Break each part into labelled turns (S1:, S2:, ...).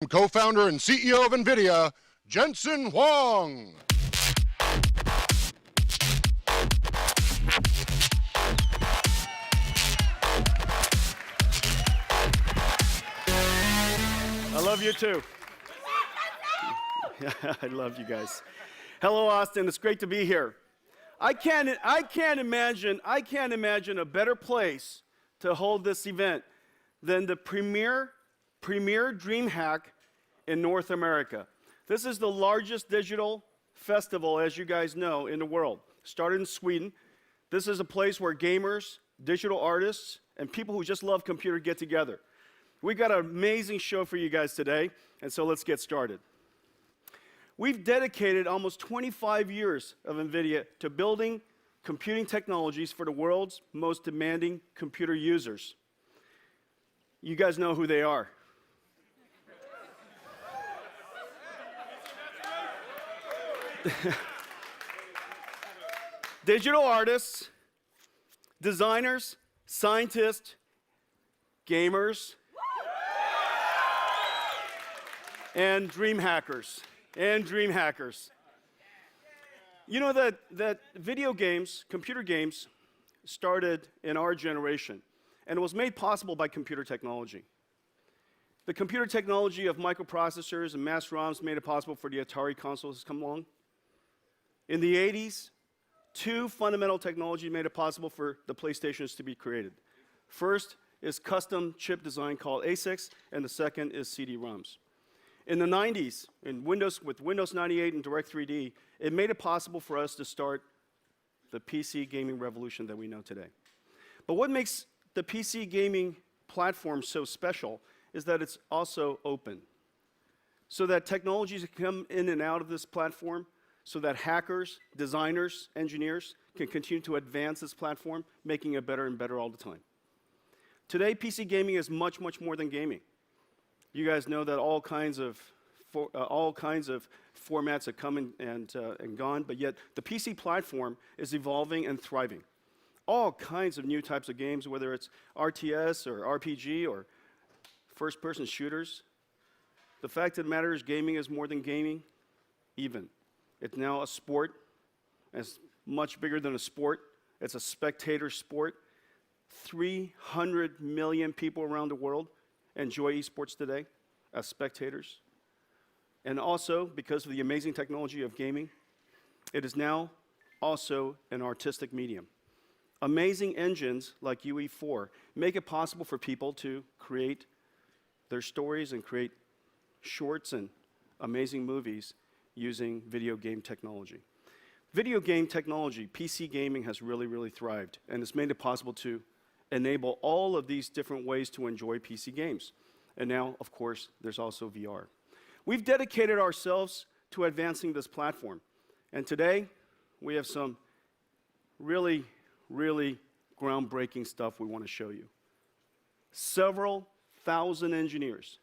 S1: co-founder and CEO of NVIDIA, Jensen Huang.
S2: I love you too. I love you guys. Hello, Austin. It's great to be here. I can't imagine a better place to hold this event than the premier DreamHack in North America. This is the largest digital festival, as you guys know, in the world. Started in Sweden. This is a place where gamers, digital artists, and people who just love computer get together. We've got an amazing show for you guys today, and so let's get started. We've dedicated almost 25 years of NVIDIA to building computing technologies for the world's most demanding computer users. You guys know who they are. Digital artists, designers, scientists, gamers, and dream hackers. You know that video games, computer games, started in our generation, and it was made possible by computer technology. The computer technology of microprocessors and mass ROMs made it possible for the Atari consoles to come along. In the 80s, two fundamental technologies made it possible for the PlayStations to be created. First is custom chip design called ASICs, and the second is CD-ROMs. In the 90s, with Windows 98 and Direct3D, it made it possible for us to start the PC gaming revolution that we know today. But what makes the PC gaming platform so special is that it's also open, so that technologies can come in and out of this platform, so that hackers, designers, engineers can continue to advance this platform, making it better and better all the time. Today, PC gaming is much, much more than gaming. You guys know that all kinds of formats have come and gone, but yet the PC platform is evolving and thriving. All kinds of new types of games, whether it's RTS or RPG or first-person shooters. The fact of the matter is gaming is more than gaming, even. It's now a sport. It's much bigger than a sport. It's a spectator sport. 300 million people around the world enjoy esports today as spectators. And also, because of the amazing technology of gaming, it is now also an artistic medium. Amazing engines like UE4 make it possible for people to create their stories and create shorts and amazing movies using video game technology. Video game technology, PC gaming, has really, really thrived, and it's made it possible to enable all of these different ways to enjoy PC games. And now, of course, there's also VR. We've dedicated ourselves to advancing this platform, and today we have some really, really groundbreaking stuff we want to show you. Several thousand engineers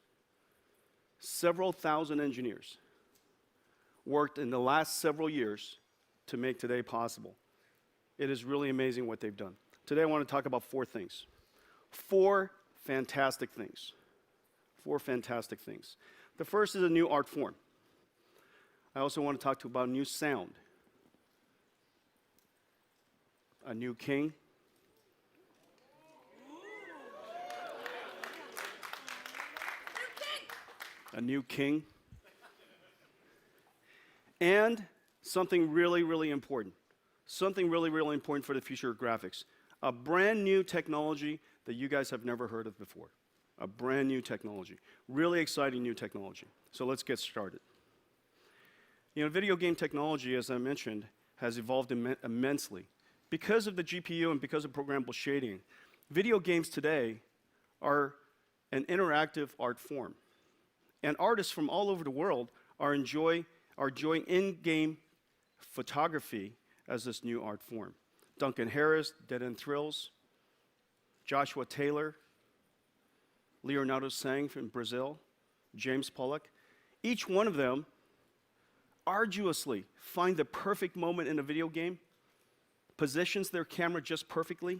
S2: worked in the last several years to make today possible. It is really amazing what they've done. Today I want to talk about four things. Four fantastic things. The first is a new art form. I also want to talk to you about new sound. A new king. A new king. And something really, really important. Something really, really important for the future of graphics. A brand new technology that you guys have never heard of before. A brand new technology. Really exciting new technology. So let's get started. You know, video game technology, as I mentioned, has evolved immensely. Because of the GPU and because of programmable shading, video games today are an interactive art form. And artists from all over the world are enjoying in-game photography as this new art form. Duncan Harris, Dead End Thrills, Joshua Taylor, Leonardo Sang from Brazil, James Pollock. Each one of them arduously find the perfect moment in a video game, positions their camera just perfectly,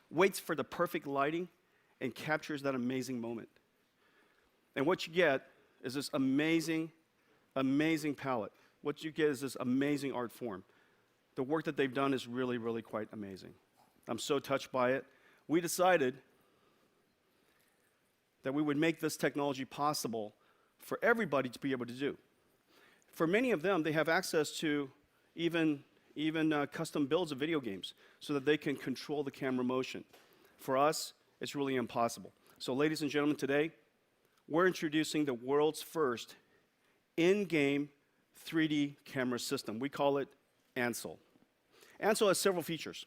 S2: waits for the perfect lighting, and captures that amazing moment. And what you get is this amazing, amazing palette. What you get is this amazing art form. The work that they've done is really, really quite amazing. I'm so touched by it. We decided that we would make this technology possible for everybody to be able to do. For many of them, they have access to even custom builds of video games so that they can control the camera motion. For us, it's really impossible. So ladies and gentlemen, today, we're introducing the world's first in-game 3D camera system. We call it Ansel. Ansel has several features.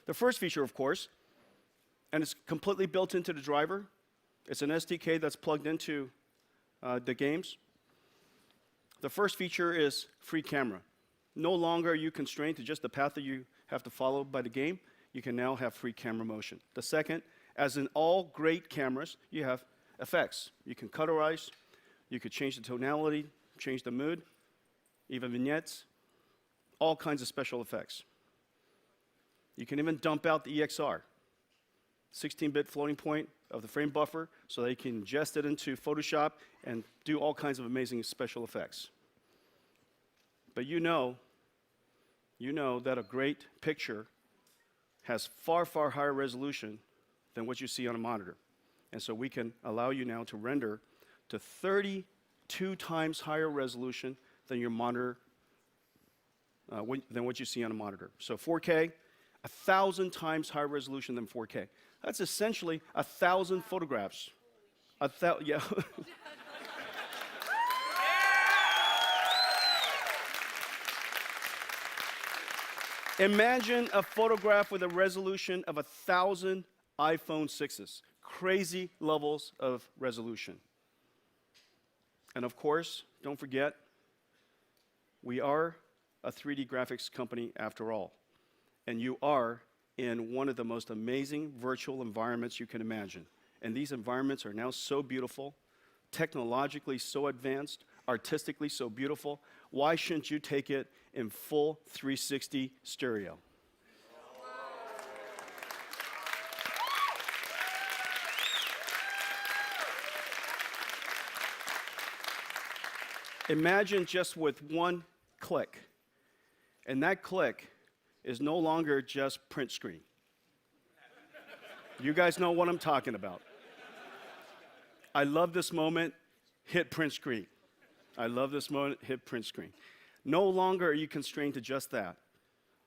S2: The first feature, of course, and it's completely built into the driver. It's an SDK that's plugged into the games. The first feature is free camera. No longer are you constrained to just the path that you have to follow by the game. You can now have free camera motion. The second, as in all great cameras, you have effects. You can colorize, you could change the tonality, change the mood, even vignettes, all kinds of special effects. You can even dump out the EXR, 16-bit floating point of the frame buffer, so that you can ingest it into Photoshop and do all kinds of amazing special effects. But you know that a great picture has far, far higher resolution than what you see on a monitor. And so we can allow you now to render to 32 times higher resolution than your monitor, than what you see on a monitor. So 4K, 1,000 times higher resolution than 4K. That's essentially 1,000 photographs. Yeah. Imagine a photograph with a resolution of 1,000 iPhone 6s. Crazy levels of resolution. And of course, don't forget, we are a 3D graphics company after all. And you are in one of the most amazing virtual environments you can imagine. And these environments are now so beautiful, technologically so advanced, artistically so beautiful. Why shouldn't you take it in full 360 stereo? Imagine just with one click, and that click is no longer just print screen. You guys know what I'm talking about. I love this moment, hit print screen. I love this moment, hit print screen. No longer are you constrained to just that.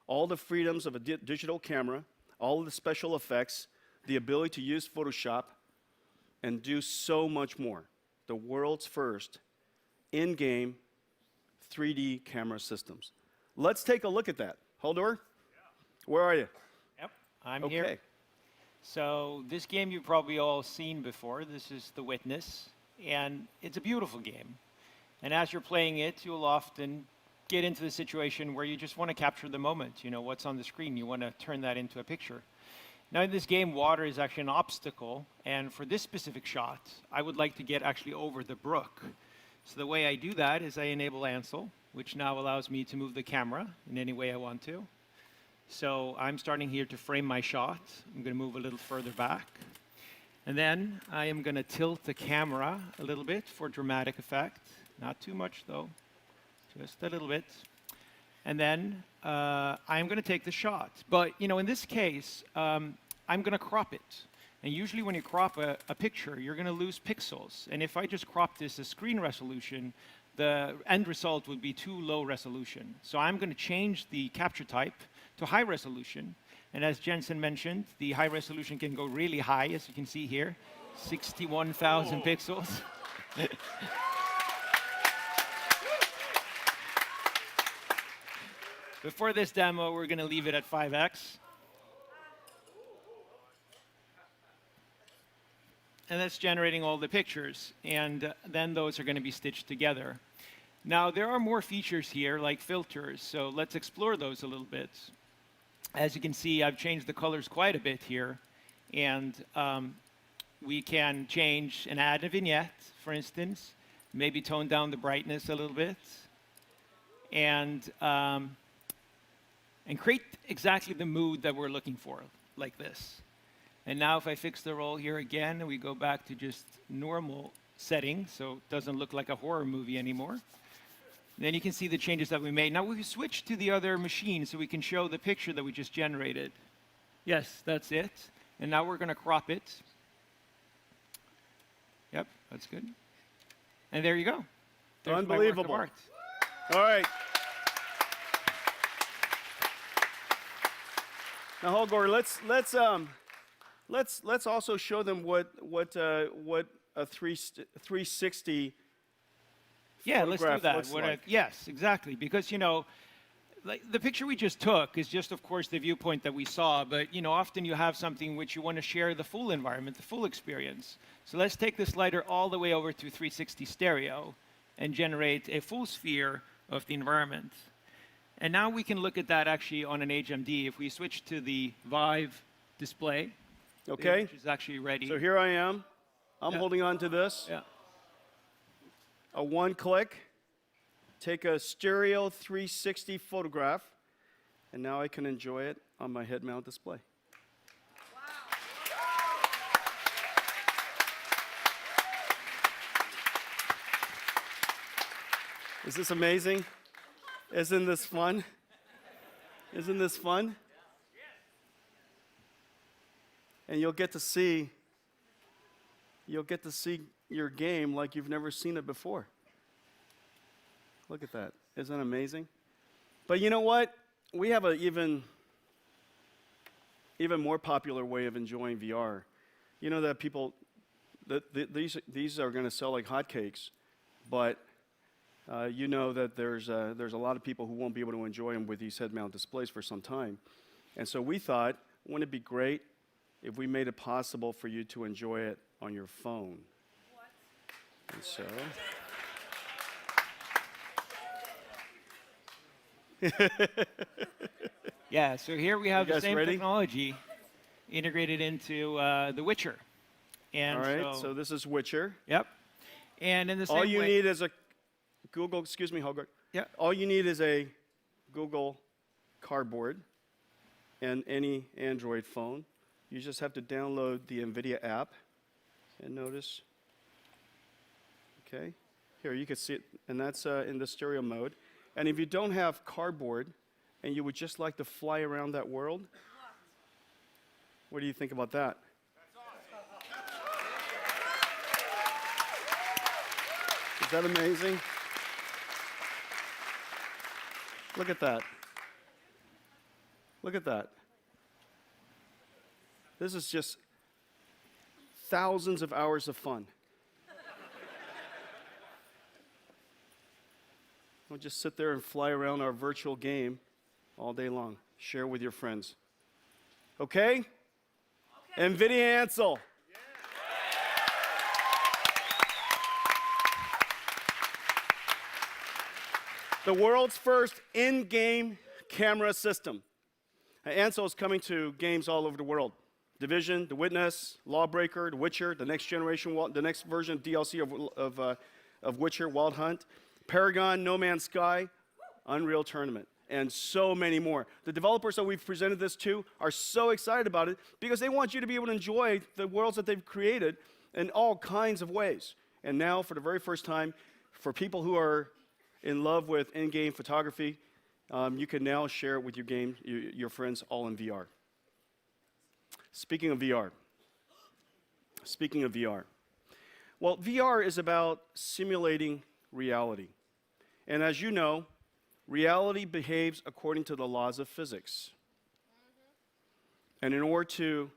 S2: All the freedoms of a digital camera, all of the special effects, the ability to use Photoshop, and do so much more. The world's first in-game 3D camera systems. Let's take a look at that. Holdor, where are you?
S3: Yep, I'm here.
S2: Okay.
S3: So this game you've probably all seen before. This is The Witness, and it's a beautiful game. And as you're playing it, you'll often get into the situation where you just want to capture the moment. You know, what's on the screen, you want to turn that into a picture. Now in this game, water is actually an obstacle, and for this specific shot, I would like to get actually over the brook. So the way I do that is I enable Ansel, which now allows me to move the camera in any way I want to. So I'm starting here to frame my shot. I'm going to move a little further back. And then I am going to tilt the camera a little bit for dramatic effect. Not too much, though. Just a little bit. And then I'm going to take the shot. But, you know, in this case, I'm going to crop it. And usually when you crop a picture, you're going to lose pixels. And if I just crop this as screen resolution, the end result would be too low resolution. So I'm going to change the capture type to high resolution. And as Jensen mentioned, the high resolution can go really high, as you can see here, 61,000 pixels. Before this demo, we're going to leave it at 5x. And that's generating all the pictures. And then those are going to be stitched together. Now, there are more features here, like filters. So let's explore those a little bit. As you can see, I've changed the colors quite a bit here. And we can change and add a vignette, for instance. Maybe tone down the brightness a little bit. And create exactly the mood that we're looking for, like this. And now if I fix the roll here again, and we go back to just normal setting, so it doesn't look like a horror movie anymore. Then you can see the changes that we made. Now we switch to the other machine so we can show the picture that we just generated. Yes, that's it. And now we're going to crop it. Yep, that's good. And there you go. There's
S2: Unbelievable.
S3: my work of art.
S2: All right. Now, Holger, let's also show them what a 360
S3: Yeah, let's do
S2: photograph
S3: that.
S2: looks like.
S3: Yes, exactly. Because, you know, like the picture we just took is just, of course, the viewpoint that we saw. But, you know, often you have something which you want to share the full environment, the full experience. So let's take the slider all the way over to 360 stereo and generate a full sphere of the environment. And now we can look at that actually on an HMD. If we switch to the Vive display,
S2: Okay.
S3: which is actually ready.
S2: So here I am. I'm
S3: Yeah.
S2: holding on to this.
S3: Yeah.
S2: A one-click. Take a stereo 360 photograph, and now I can enjoy it on my head-mount display. Is this amazing? Isn't this fun? Isn't this fun? And you'll get to see your game like you've never seen it before. Look at that. Isn't that amazing? But you know what? We have an even more popular way of enjoying VR. You know that people, these are going to sell like hotcakes, but you know that there's a lot of people who won't be able to enjoy them with these head-mount displays for some time. And so we thought, wouldn't it be great if we made it possible for you to enjoy it on your phone? What? And so...
S3: Yeah, so here we have
S2: You
S3: the
S2: guys
S3: same
S2: ready?
S3: technology integrated into The Witcher. And
S2: All right, so this is Witcher.
S3: Yep. And in the same
S2: All you
S3: way,
S2: need is a Google, excuse me, Holger.
S3: Yeah.
S2: All you need is a Google Cardboard and any Android phone. You just have to download the NVIDIA app and notice. Okay, here you can see it, and that's in the stereo mode. And if you don't have Cardboard and you would just like to fly around that world, what do you think about that? Is that amazing? Look at that. Look at that. This is just thousands of hours of fun. We'll just sit there and fly around our virtual game all day long. Share with your friends. Okay? NVIDIA Ansel. The world's first in-game camera system. Ansel is coming to games all over the world. Division, The Witness, Lawbreaker, The Witcher, the next generation, the next version of DLC of Witcher, Wild Hunt, Paragon, No Man's Sky, Unreal Tournament, and so many more. The developers that we've presented this to are so excited about it because they want you to be able to enjoy the worlds that they've created in all kinds of ways. And now, for the very first time, for people who are in love with in-game photography, you can now share it with your friends all in VR. Speaking of VR. Well, VR is about simulating reality. And as you know, reality behaves according to the laws of physics. And in order to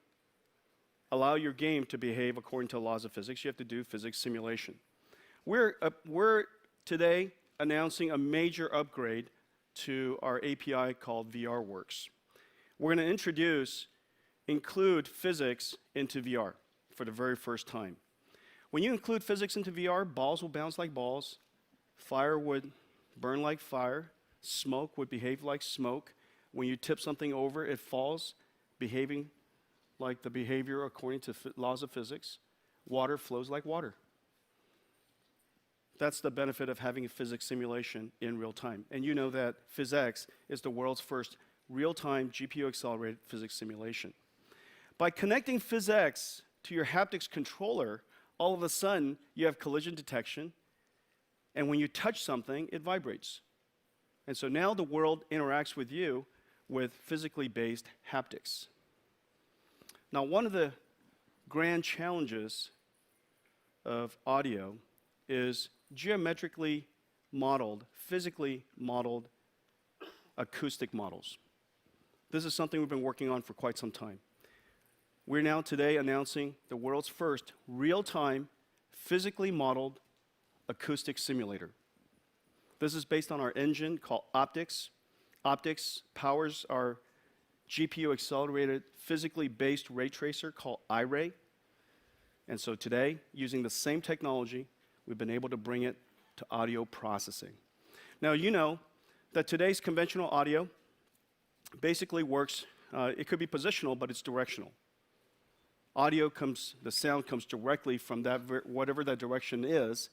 S2: allow your game to behave according to the laws of physics, you have to do physics simulation. We're today announcing a major upgrade to our API called VRWorks. We're going to include physics into VR for the very first time. When you include physics into VR, balls will bounce like balls, fire would burn like fire, smoke would behave like smoke. When you tip something over, it falls, behaving like the behavior according to laws of physics. Water flows like water. That's the benefit of having a physics simulation in real time. And you know that PhysX is the world's first real-time GPU-accelerated physics simulation. By connecting PhysX to your haptics controller, all of a sudden you have collision detection, and when you touch something, it vibrates. And so now the world interacts with you with physically based haptics. Now, one of the grand challenges of audio is geometrically modeled, physically modeled acoustic models. This is something we've been working on for quite some time. We're now today announcing the world's first real-time, physically modeled acoustic simulator. This is based on our engine called Optics. Optics powers our GPU-accelerated, physically based ray tracer called iRay. And so today, using the same technology, we've been able to bring it to audio processing. Now, you know that today's conventional audio basically works, it could be positional, but it's directional. The sound comes directly from that, whatever that direction is,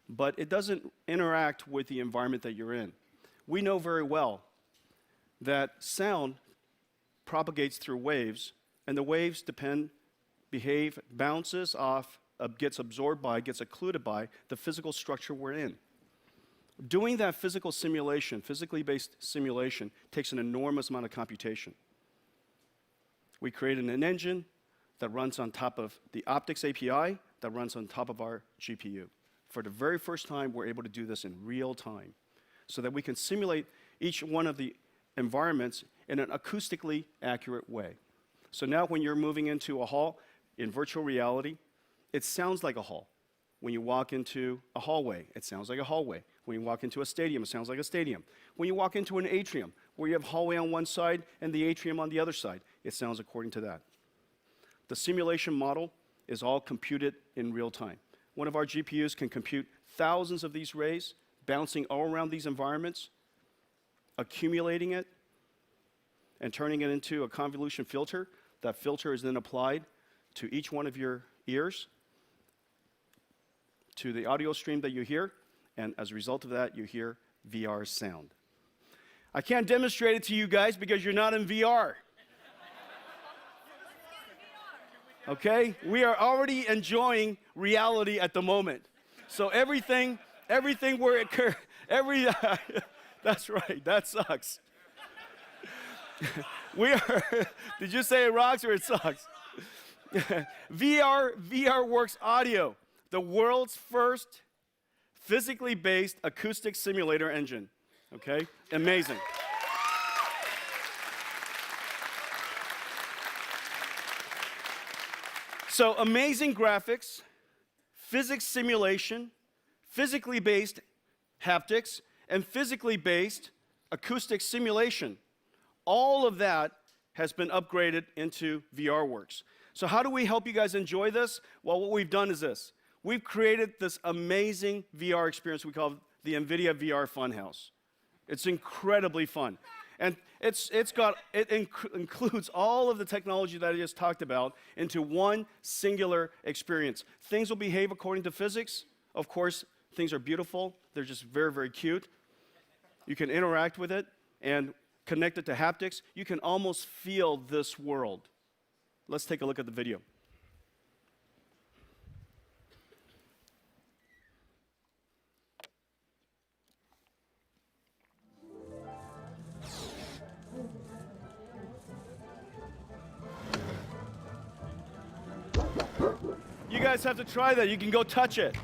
S2: but it doesn't interact with the environment that you're in. We know very well that sound propagates through waves, and the waves behave, bounces off, gets absorbed by, gets occluded by the physical structure we're in. Doing that physical simulation, physically based simulation, takes an enormous amount of computation. We created an engine that runs on top of the optics API, that runs on top of our GPU. For the very first time, we're able to do this in real time, so that we can simulate each one of the environments in an acoustically accurate way. So now when you're moving into a hall in virtual reality, it sounds like a hall. When you walk into a hallway, it sounds like a hallway. When you walk into a stadium, it sounds like a stadium. When you walk into an atrium, where you have hallway on one side and the atrium on the other side, it sounds according to that. The simulation model is all computed in real time. One of our GPUs can compute thousands of these rays, bouncing all around these environments, accumulating it, and turning it into a convolution filter. That filter is then applied to each one of your ears, to the audio stream that you hear, and as a result of that, you hear VR sound. I can't demonstrate it to you guys because you're not in VR. Okay? We are already enjoying reality at the moment. So everything where that's right, that sucks. Did you say it rocks or it sucks? VR Works Audio, the world's first physically based acoustic simulator engine. Okay? Amazing. So amazing graphics, physics simulation, physically based haptics, and physically based acoustic simulation. All of that has been upgraded into VRWorks. So how do we help you guys enjoy this? Well, what we've done is this. We've created this amazing VR experience we call the NVIDIA VR Funhouse. It's incredibly fun. And it includes all of the technology that I just talked about into one singular experience. Things will behave according to physics. Of course, things are beautiful. They're just very, very cute. You can interact with it and connect it to haptics. You can almost feel this world. Let's take a look at the video. You guys have to try that. You can go touch it.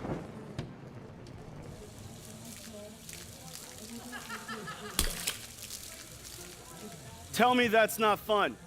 S2: Tell me that's not fun.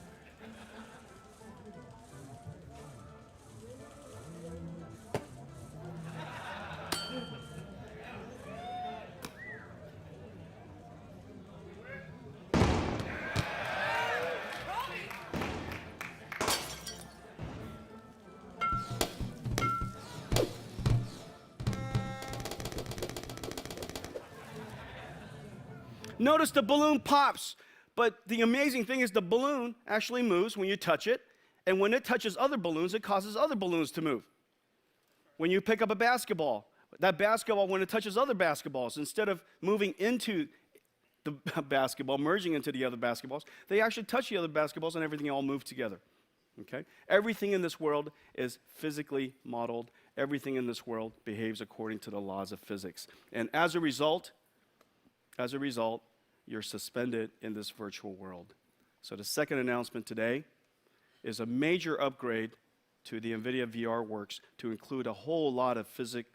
S2: Notice the balloon pops, but the amazing thing is the balloon actually moves when you touch it, and when it touches other balloons, it causes other balloons to move. When you pick up a basketball, that basketball, when it touches other basketballs, instead of moving into the basketball, merging into the other basketballs, they actually touch the other basketballs and everything all moves together. Okay? Everything in this world is physically modeled everything in this world behaves according to the laws of physics. And as a result, you're suspended in this virtual world. So the second announcement today is a major upgrade to the NVIDIA VRWorks to include a whole lot of physics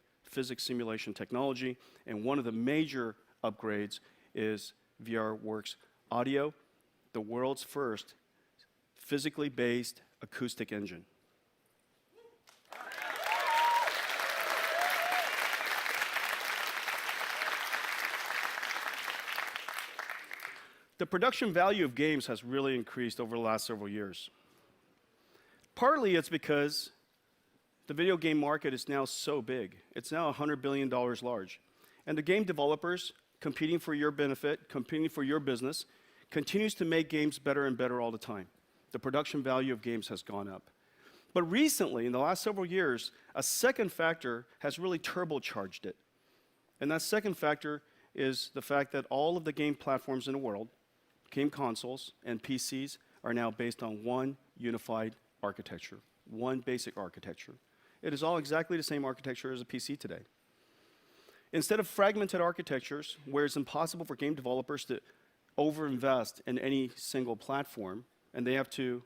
S2: simulation technology, and one of the major upgrades is VRWorks Audio, the world's first physically based acoustic engine. The production value of games has really increased over the last several years. Partly it's because the video game market is now so big. It's now $100 billion large. And the game developers, competing for your benefit, competing for your business, continues to make games better and better all the time. The production value of games has gone up. But recently, in the last several years, a second factor has really turbocharged it. And that second factor is the fact that all of the game platforms in the world, game consoles and PCs, are now based on one unified architecture, one basic architecture. It is all exactly the same architecture as a PC today. Instead of fragmented architectures, where it's impossible for game developers to overinvest in any single platform, and they have to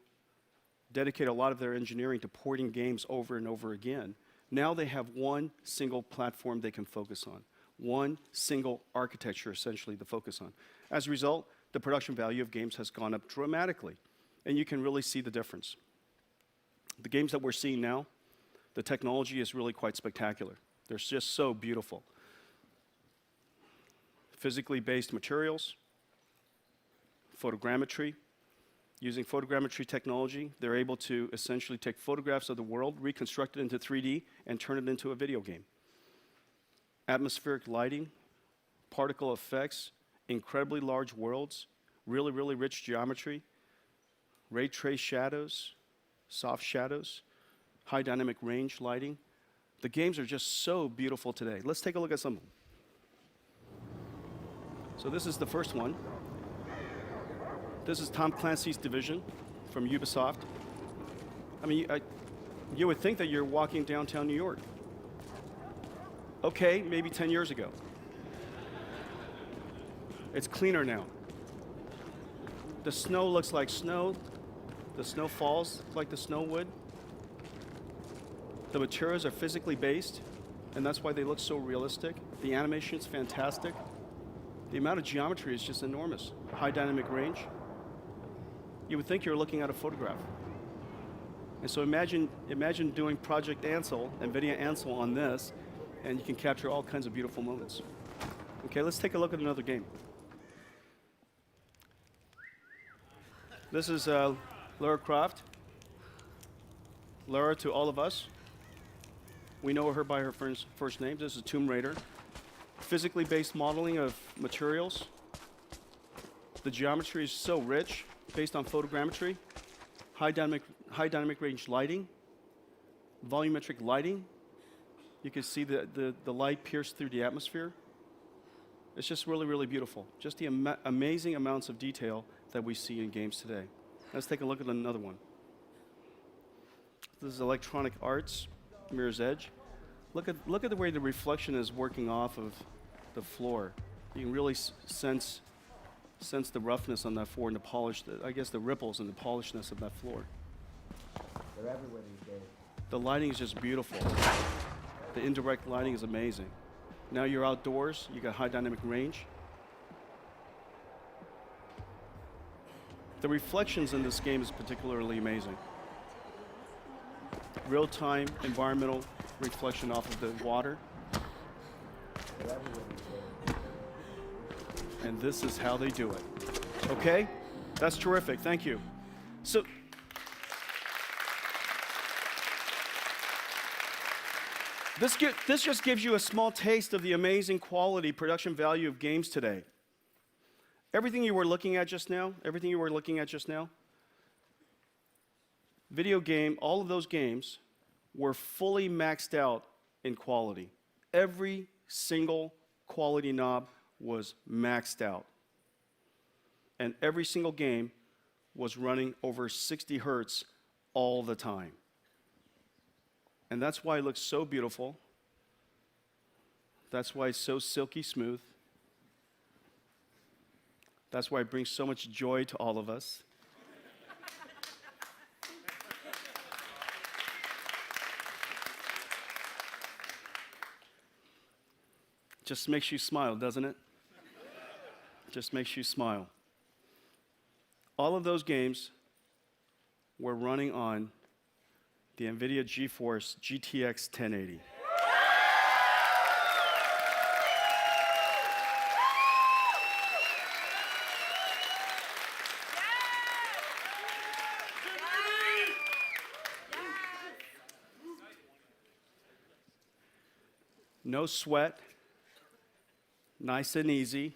S2: dedicate a lot of their engineering to porting games over and over again, now they have one single platform they can focus on, one single architecture essentially to focus on. As a result, the production value of games has gone up dramatically, and you can really see the difference. The games that we're seeing now, the technology is really quite spectacular. They're just so beautiful. Physically based materials, photogrammetry. Using photogrammetry technology, they're able to essentially take photographs of the world, reconstruct it into 3D, and turn it into a video game. Atmospheric lighting, particle effects, incredibly large worlds, really, really rich geometry, ray trace shadows, soft shadows, high dynamic range lighting. The games are just so beautiful today. Let's take a look at some of them. So this is the first one. This is Tom Clancy's Division from Ubisoft. I mean, you would think that you're walking downtown New York. Okay, maybe 10 years ago. It's cleaner now. The snow looks like snow. The snow falls like the snow would. The materials are physically based, and that's why they look so realistic. The animation is fantastic. The amount of geometry is just enormous. High dynamic range. You would think you're looking at a photograph. And so imagine doing Project Ansel, NVIDIA Ansel on this, and you can capture all kinds of beautiful moments. Okay, let's take a look at another game. This is Lara Croft. Lara to all of us. We know her by her first name. This is Tomb Raider. Physically based modeling of materials. The geometry is so rich, based on photogrammetry. High dynamic range lighting. Volumetric lighting. You can see the light pierce through the atmosphere. It's just really, really beautiful. Just the amazing amounts of detail that we see in games today. Let's take a look at another one. This is Electronic Arts, Mirror's Edge. Look at the way the reflection is working off of the floor. You can really sense the roughness on that floor and the polish, I guess the ripples and the polishness of that floor.
S4: They're everywhere these days.
S2: The lighting is just beautiful. The indirect lighting is amazing. Now you're outdoors, you got high dynamic range. The reflections in this game is particularly amazing. Real-time environmental reflection off of the water.
S4: They're everywhere these days.
S2: And this is how they do it. Okay? That's terrific. Thank you. So, this just gives you a small taste of the amazing quality production value of games today. Everything you were looking at just now, video game, all of those games were fully maxed out in quality. Every single quality knob was maxed out. And every single game was running over 60 hertz all the time. And that's why it looks so beautiful. That's why it's so silky smooth. That's why it brings so much joy to all of us. Just makes you smile, doesn't it? Just makes you smile. All of those games were running on the Nvidia GTX 1080. No sweat, nice and easy.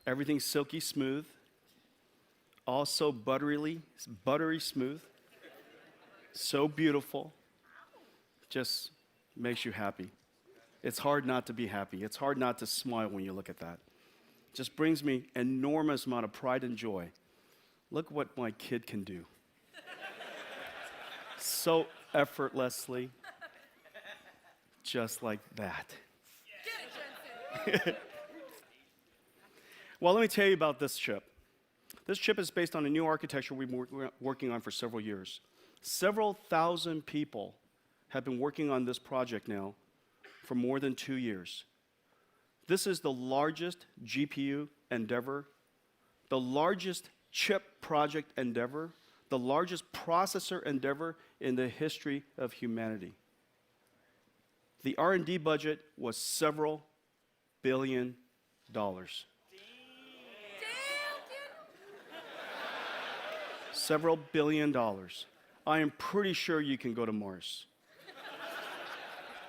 S2: Everything's silky smooth. Also buttery smooth. So beautiful. Just makes you happy. It's hard not to be happy. It's hard not to smile when you look at that. Just brings me enormous amount of pride and joy. Look what my kid can do. So effortlessly. Just like that. Well, let me tell you about this chip. This chip is based on a new architecture we've been working on for several years. Several thousand people have been working on this project now for more than 2 years. This is the largest GPU endeavor, the largest chip project endeavor, the largest processor endeavor in the history of humanity. The R&D budget was several billion dollars. Several billion dollars. I am pretty sure you can go to Mars.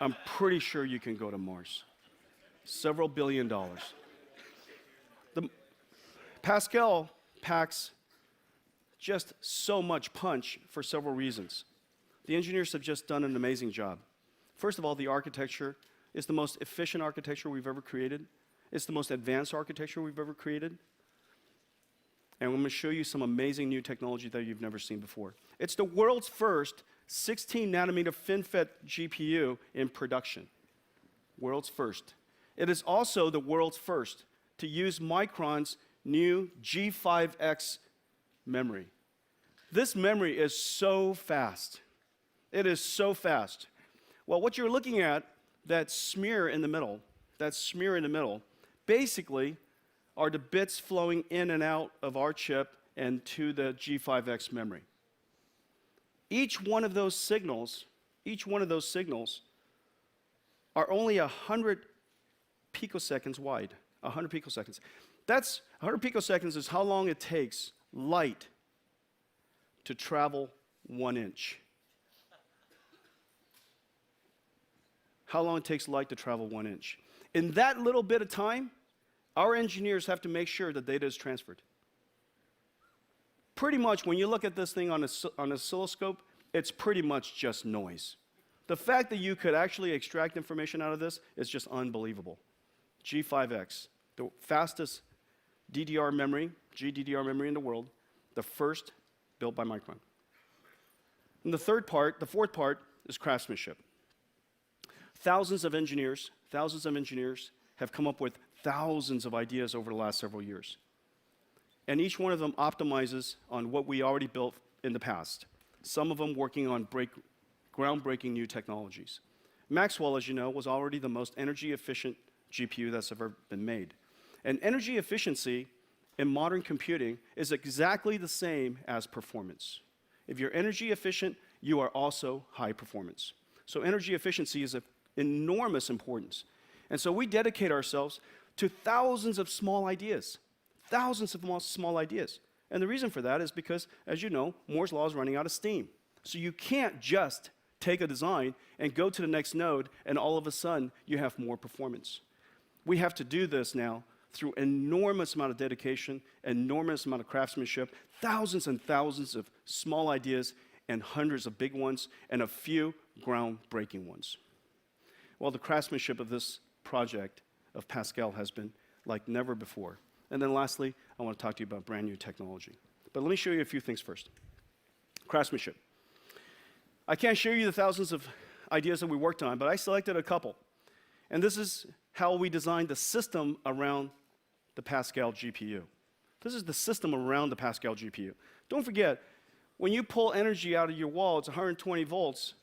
S2: I'm pretty sure you can go to Mars. Several billion dollars. The Pascal packs just so much punch for several reasons. The engineers have just done an amazing job. First of all, the architecture is the most efficient architecture we've ever created. It's the most advanced architecture we've ever created. And I'm going to show you some amazing new technology that you've never seen before. It's the world's first 16-nanometer FinFET GPU in production. World's first. It is also the world's first to use Micron's new G5X memory. This memory is so fast. It is so fast. Well, what you're looking at, that smear in the middle, basically are the bits flowing in and out of our chip and to the G5X memory. Each one of those signals are only 100 picoseconds wide. 100 picoseconds. That's 100 picoseconds is how long it takes light to travel 1 inch. How long it takes light to travel 1 inch. In that little bit of time, our engineers have to make sure the data is transferred. Pretty much, when you look at this thing on an oscilloscope, it's pretty much just noise. The fact that you could actually extract information out of this is just unbelievable. G5X, the fastest GDDR memory in the world, the first built by Micron. And the fourth part is craftsmanship. Thousands of engineers have come up with thousands of ideas over the last several years. And each one of them optimizes on what we already built in the past. Some of them working on groundbreaking new technologies. Maxwell, as you know, was already the most energy efficient GPU that's ever been made. And energy efficiency in modern computing is exactly the same as performance. If you're energy efficient, you are also high performance. So energy efficiency is of enormous importance. And so we dedicate ourselves to thousands of small ideas. Thousands of small ideas. And the reason for that is because, as you know, Moore's law is running out of steam. So you can't just take a design and go to the next node and all of a sudden you have more performance. We have to do this now through enormous amount of dedication, enormous amount of craftsmanship, thousands and thousands of small ideas and hundreds of big ones and a few groundbreaking ones. Well, the craftsmanship of this project of Pascal has been like never before. And then lastly, I want to talk to you about brand new technology. But let me show you a few things first. Craftsmanship. I can't show you the thousands of ideas that we worked on, but I selected a couple. And this is how we designed the system around the Pascal GPU. This is the system around the Pascal GPU. Don't forget, when you pull energy out of your wall, it's 120 volts.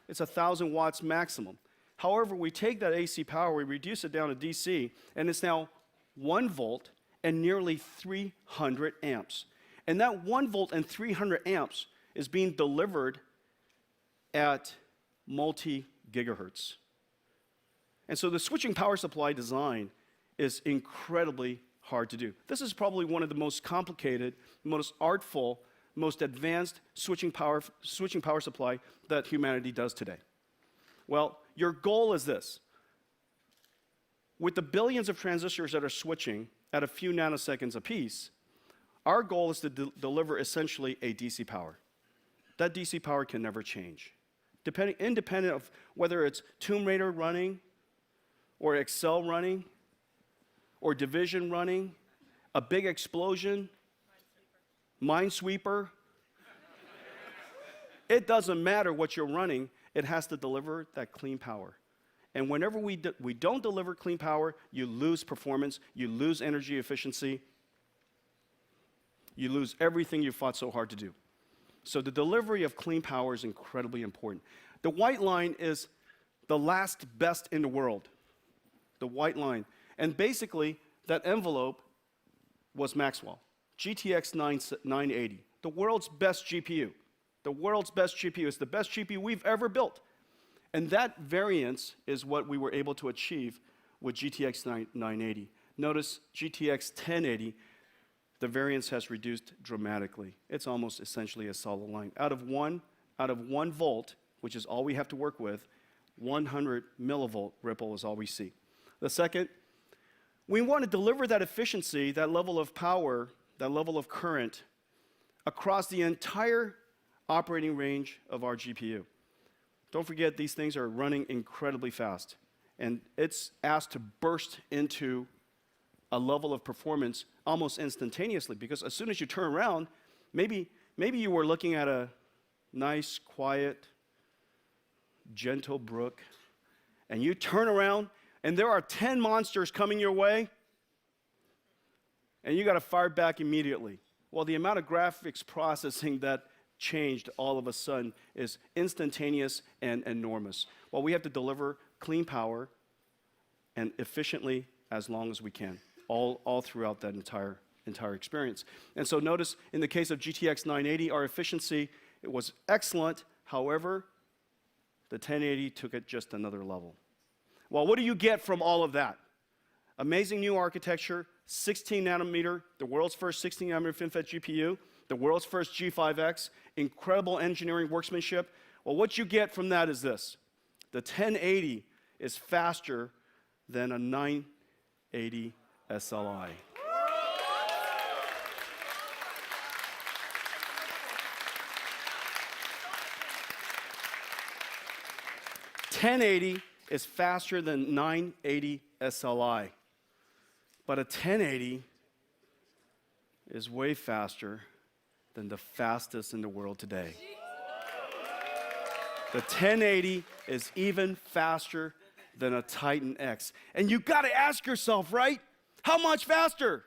S2: It's 1,000 watts maximum. However, we take that AC power, we reduce it down to DC, and it's now 1 volt and nearly 300 amps. And that 1 volt and 300 amps is being delivered at multi-gigahertz. And so the switching power supply design is incredibly hard to do. This is probably one of the most complicated, most artful, most advanced switching power supply that humanity does today. Well, your goal is this. With the billions of transistors that are switching at a few nanoseconds apiece, our goal is to deliver essentially a DC power. That DC power can never change. Independent of whether it's Tomb Raider running, or Excel running, or Division running, a big explosion, Minesweeper. It doesn't matter what you're running, it has to deliver that clean power. And whenever we don't deliver clean power, you lose performance, you lose energy efficiency, you lose everything you fought so hard to do. So the delivery of clean power is incredibly important. The white line is the last best in the world. The white line. And basically, that envelope was Maxwell. GTX 980, the world's best GPU. The world's best GPU. It's the best GPU we've ever built. And that variance is what we were able to achieve with GTX 980. Notice GTX 1080, the variance has reduced dramatically. It's almost essentially a solid line. Out of one volt, which is all we have to work with, 100 millivolt ripple is all we see. The second, we want to deliver that efficiency, that level of power, that level of current across the entire operating range of our GPU. Don't forget, these things are running incredibly fast, and it's asked to burst into a level of performance almost instantaneously, because as soon as you turn around, maybe you were looking at a nice, quiet, gentle brook, and you turn around, and there are 10 monsters coming your way, and you got to fire back immediately. Well, the amount of graphics processing that changed all of a sudden is instantaneous and enormous. Well, we have to deliver clean power and efficiently as long as we can, all throughout that entire experience. And so notice in the case of GTX 980, our efficiency, it was excellent. However, the 1080 took it just another level. Well, what do you get from all of that? Amazing new architecture, 16 nanometer, the world's first 16 nanometer FinFET GPU, the world's first G5X, incredible engineering workmanship. Well, what you get from that is this. The 1080 is faster than a 980 SLI. .1080 is faster than 980 SLI. But a 1080 is way faster than the fastest in the world today. The 1080 is even faster than a Titan X. And you got to ask yourself, right? How much faster?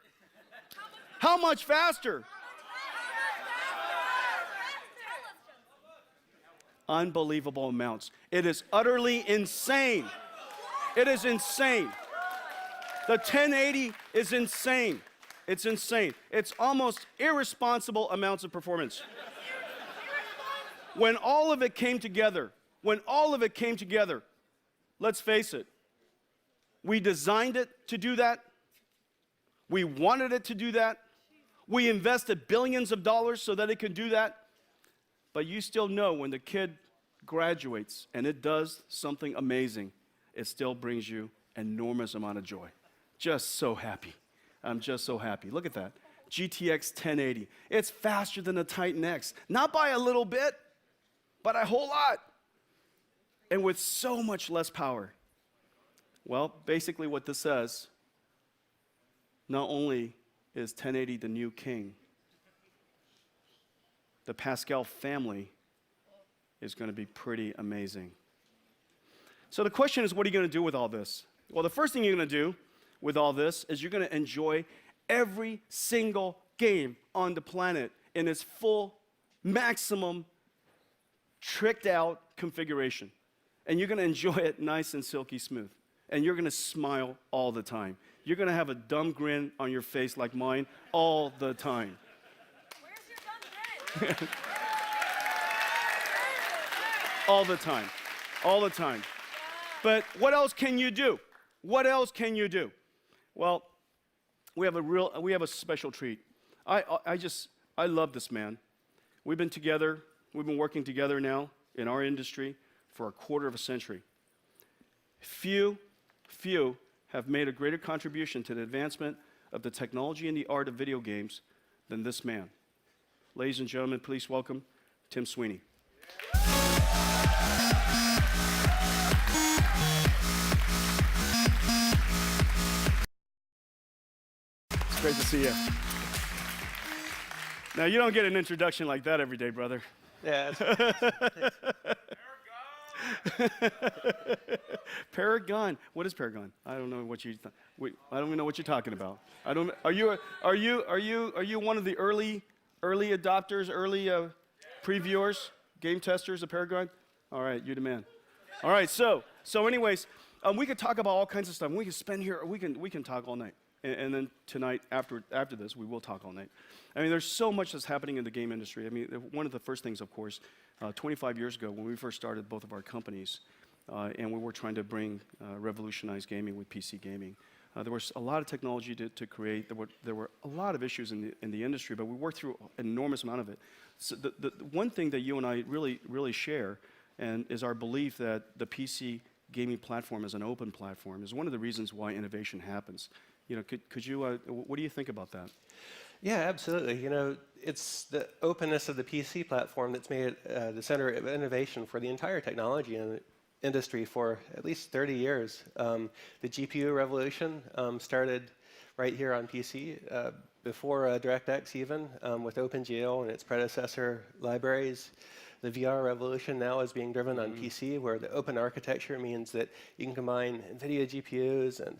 S2: How much faster? Unbelievable amounts. It is utterly insane. It is insane. The 1080 is insane. It's insane. It's almost irresponsible amounts of performance. When all of it came together, let's face it, we designed it to do that. We wanted it to do that. We invested billions of dollars so that it could do that. But you still know when the kid graduates and it does something amazing, it still brings you an enormous amount of joy. Just so happy. I'm just so happy. Look at that. GTX 1080. It's faster than the Titan X. Not by a little bit, but a whole lot. And with so much less power. Well, basically what this says, not only is 1080 the new king, the Pascal family is going to be pretty amazing. So the question is, what are you going to do with all this? Well, the first thing you're going to do with all this is you're going to enjoy every single game on the planet in its full, maximum, tricked out configuration. And you're going to enjoy it nice and silky smooth. And you're going to smile all the time. You're going to have a dumb grin on your face like mine all the time.
S5: Where's your dumb grin?
S2: All the time. All the time. But what else can you do? What else can you do? Well, we have a special treat. I love this man. We've been working together now in our industry for a quarter of a century. Few have made a greater contribution to the advancement of the technology and the art of video games than this man. Ladies and gentlemen, please welcome Tim Sweeney. It's great to see you. Now, you don't get an introduction like that every day, brother.
S6: Yeah.
S2: Paragon. What is Paragon? I don't know what you. I don't even know what you're talking about. Are you one of the early adopters, early previewers, game testers of Paragon? All right, you're the man. All right. So anyways, we could talk about all kinds of stuff. We could spend here. We can talk all night. And then tonight, after this, we will talk all night. I mean, there's so much that's happening in the game industry. I mean, one of the first things, of course, 25 years ago when we first started both of our companies, and we were trying to revolutionize gaming with PC gaming, there was a lot of technology to create. There were a lot of issues in the industry, but we worked through an enormous amount of it. So the one thing that you and I really share, and is our belief that the PC gaming platform is an open platform, is one of the reasons why innovation happens. You know, could you? What do you think about that?
S6: Yeah, absolutely. You know, it's the openness of the PC platform that's made it the center of innovation for the entire technology industry for at least 30 years. The GPU revolution started right here on PC before DirectX even, with OpenGL and its predecessor libraries. The VR revolution now is being driven on PC, where the open architecture means that you can combine NVIDIA GPUs and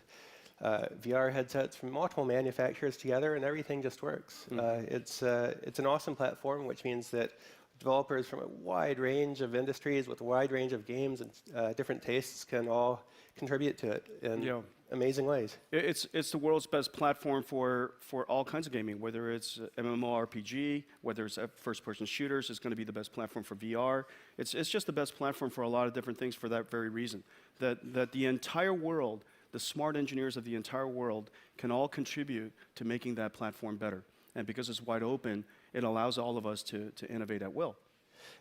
S6: VR headsets from multiple manufacturers together, and everything just works. It's an awesome platform, which means that developers from a wide range of industries with a wide range of games and different tastes can all contribute to it in amazing ways.
S2: It's the world's best platform for all kinds of gaming, whether it's MMORPG, whether it's first-person shooters. It's going to be the best platform for VR. It's just the best platform for a lot of different things for that very reason, that the entire world, the smart engineers of the entire world, can all contribute to making that platform better. And because it's wide open, it allows all of us to innovate at will.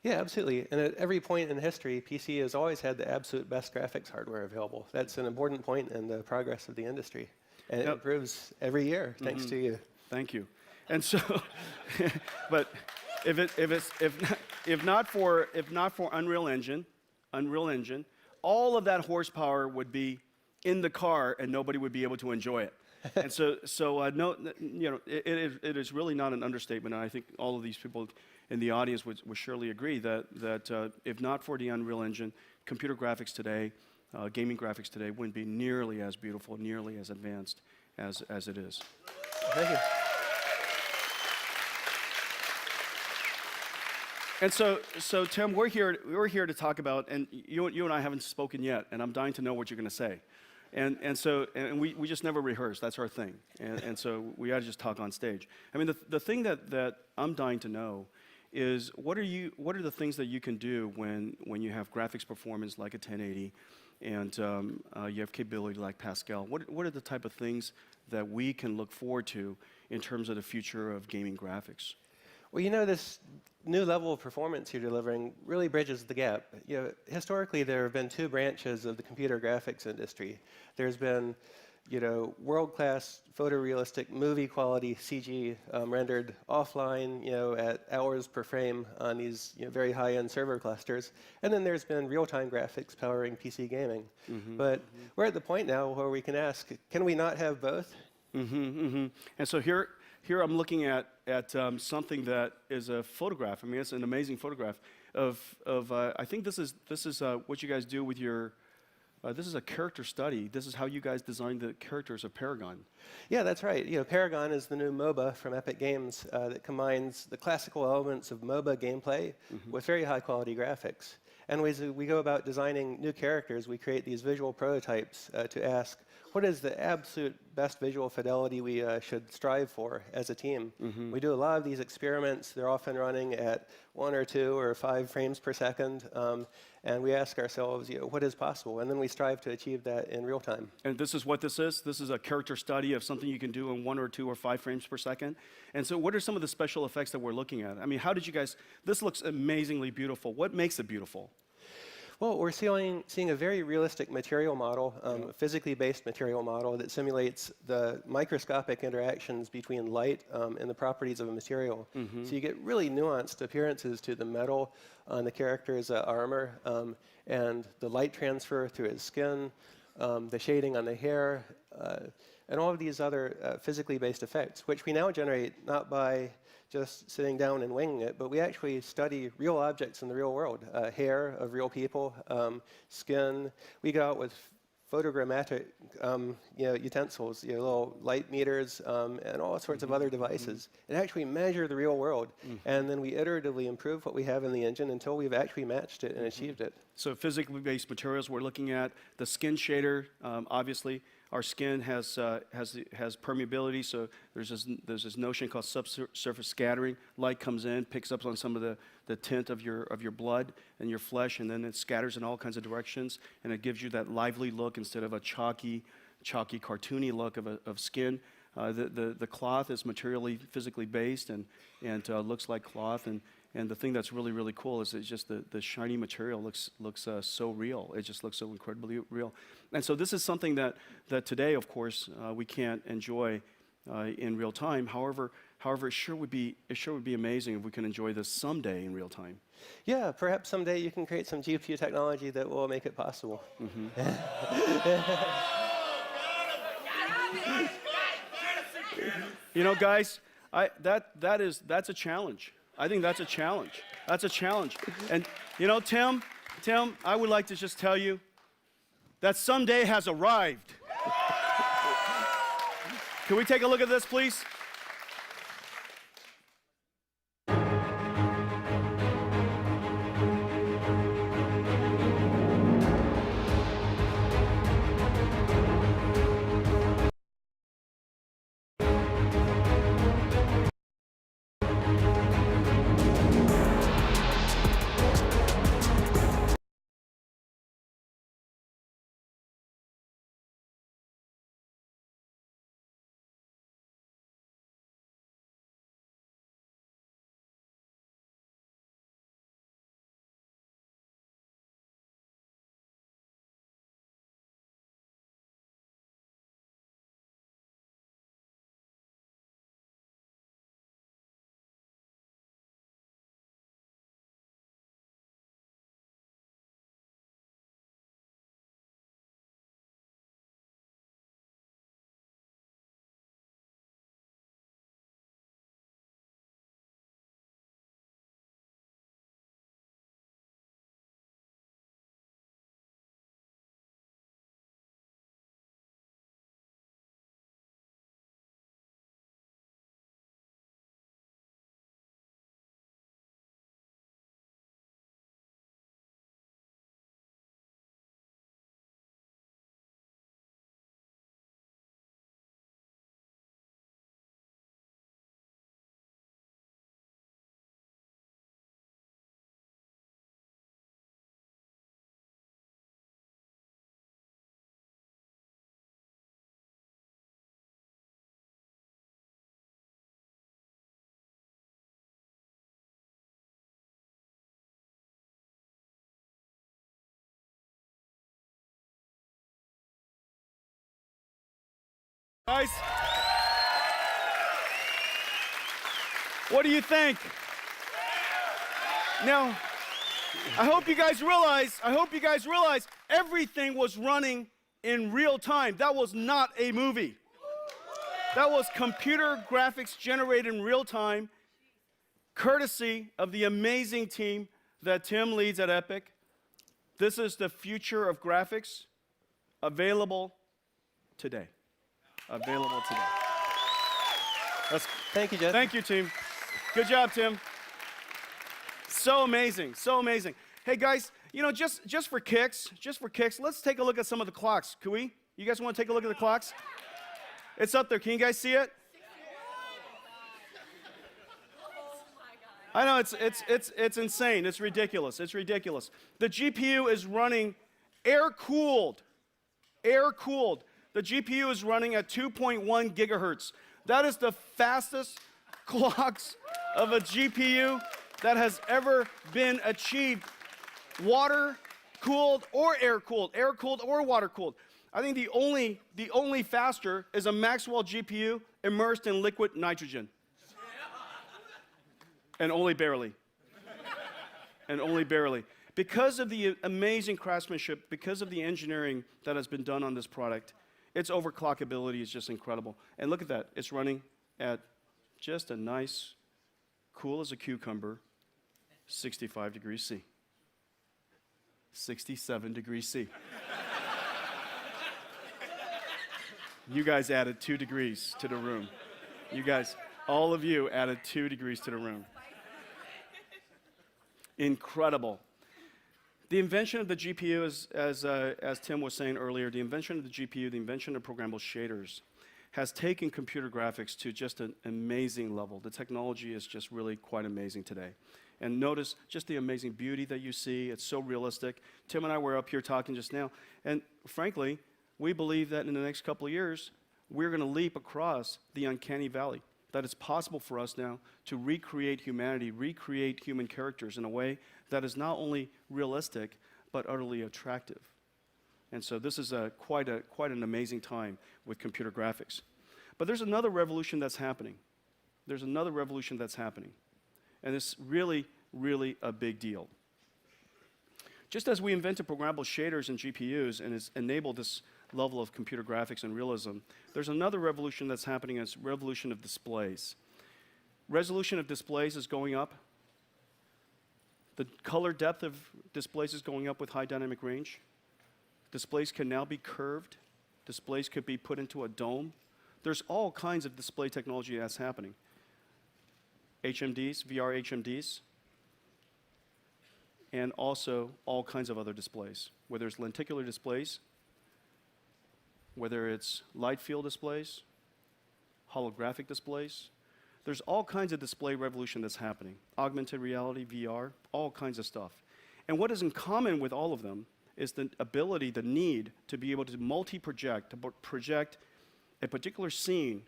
S6: Yeah, absolutely. And at every point in history, PC has always had the absolute best graphics hardware available. That's an important point in the progress of the industry. And it improves every year, thanks to you.
S2: Thank you. And so, but if not for Unreal Engine, all of that horsepower would be in the car, and nobody would be able to enjoy it. And so no, you know, it is really not an understatement. And I think all of these people in the audience would surely agree that if not for the Unreal Engine, computer graphics today, gaming graphics today, wouldn't be nearly as beautiful, nearly as advanced as it is.
S6: Thank you.
S2: And so Tim, we're here to talk about, and you and I haven't spoken yet, and I'm dying to know what you're going to say. And we just never rehearse. That's our thing. And so we got to just talk on stage. I mean, the thing that I'm dying to know is what are the things that you can do when you have graphics performance like a 1080 and you have capability like Pascal? What are the type of things that we can look forward to in terms of the future of gaming graphics?
S6: Well, you know, this new level of performance you're delivering really bridges the gap. You know, historically, there have been two branches of the computer graphics industry. There's been, you know, world-class photorealistic movie quality CG rendered offline, you know, at hours per frame on these very high-end server clusters. And then there's been real-time graphics powering PC gaming. But we're at the point now where we can ask, can we not have both?
S2: And so here I'm looking at something that is a photograph. I mean, it's an amazing photograph. I think this is what you guys do with your. This is a character study. This is how you guys designed the characters of Paragon.
S6: Yeah, that's right. You know, Paragon is the new MOBA from Epic Games that combines the classical elements of MOBA gameplay with very high-quality graphics. And as we go about designing new characters, we create these visual prototypes to ask, what is the absolute best visual fidelity we should strive for as a team? We do a lot of these experiments. They're often running at 1 or 2 or 5 frames per second. And we ask ourselves, you know, what is possible? And then we strive to achieve that in real time.
S2: And this is what this is? This is a character study of something you can do in 1 or 2 or 5 frames per second. And so what are some of the special effects that we're looking at? I mean, how did you guys, this looks amazingly beautiful. What makes it beautiful?
S6: Well, we're seeing a very realistic material model, a physically based material model that simulates the microscopic interactions between light and the properties of a material. So you get really nuanced appearances to the metal on the character's armor and the light transfer through his skin, the shading on the hair, and all of these other physically based effects, which we now generate not by just sitting down and winging it, but we actually study real objects in the real world, hair of real people, skin. We go out with photogrammetric utensils, little light meters, and all sorts of other devices, and actually measure the real world. And then we iteratively improve what we have in the engine until we've actually matched it and achieved it.
S2: So physically based materials, we're looking at the skin shader, obviously. Our skin has permeability, so there's this notion called subsurface scattering. Light comes in, picks up on some of the tint of your blood and your flesh, and then it scatters in all kinds of directions, and it gives you that lively look instead of a chalky, cartoony look of skin. The cloth is materially, physically based, and looks like cloth. And the thing that's really, really cool is it's just the shiny material looks so real. It just looks so incredibly real. And so this is something that today, of course, we can't enjoy in real time. However, it sure would be amazing if we can enjoy this someday in real time.
S6: Yeah, perhaps someday you can create some GPU technology that will make it possible.
S2: You know, guys, that's a challenge. I think that's a challenge. That's a challenge. And, you know, Tim, I would like to just tell you that someday has arrived. Can we take a look at this, please? Guys, what do you think? Now, I hope you guys realize everything was running in real time. That was not a movie. That was computer graphics generated in real time, courtesy of the amazing team that Tim leads at Epic. This is the future of graphics available today. Available today.
S6: Thank you, Jeff.
S2: Thank you, team. Good job, Tim. So amazing, so amazing. Hey guys, you know, just for kicks, let's take a look at some of the clocks. Can we? You guys want to take a look at the clocks? It's up there. Can you guys see it? I know it's insane. It's ridiculous. It's ridiculous. The GPU is running air-cooled. Air-cooled. The GPU is running at 2.1 gigahertz. That is the fastest clocks of a GPU that has ever been achieved. Water-cooled or air-cooled, air-cooled or water-cooled. I think the only faster is a Maxwell GPU immersed in liquid nitrogen. And only barely. And only barely. Because of the amazing craftsmanship, because of the engineering that has been done on this product, its overclockability is just incredible. And look at that. It's running at just a nice, cool as a cucumber, 65 degrees C. 67 degrees C. You guys added 2 degrees to the room. You guys, all of you added 2 degrees to the room. Incredible. The invention of the GPU, as Tim was saying earlier, the invention of the GPU, the invention of programmable shaders, has taken computer graphics to just an amazing level. The technology is just really quite amazing today. And notice just the amazing beauty that you see. It's so realistic. Tim and I were up here talking just now, and frankly, we believe that in the next couple of years, we're going to leap across the uncanny valley. That it's possible for us now to recreate humanity, recreate human characters in a way that is not only realistic, but utterly attractive. And so this is quite an amazing time with computer graphics. But there's another revolution that's happening. There's another revolution that's happening. And it's really, really a big deal. Just as we invented programmable shaders and GPUs and it's enabled this level of computer graphics and realism, there's another revolution that's happening, and it's revolution of displays. Resolution of displays is going up. The color depth of displays is going up with high dynamic range. Displays can now be curved. Displays could be put into a dome. There's all kinds of display technology that's happening. HMDs, VR HMDs, and also all kinds of other displays, whether it's lenticular displays, whether it's light field displays, holographic displays. There's all kinds of display revolution that's happening. Augmented reality, VR, all kinds of stuff. And what is in common with all of them is the ability, the need to be able to multi-project, to project a particular scene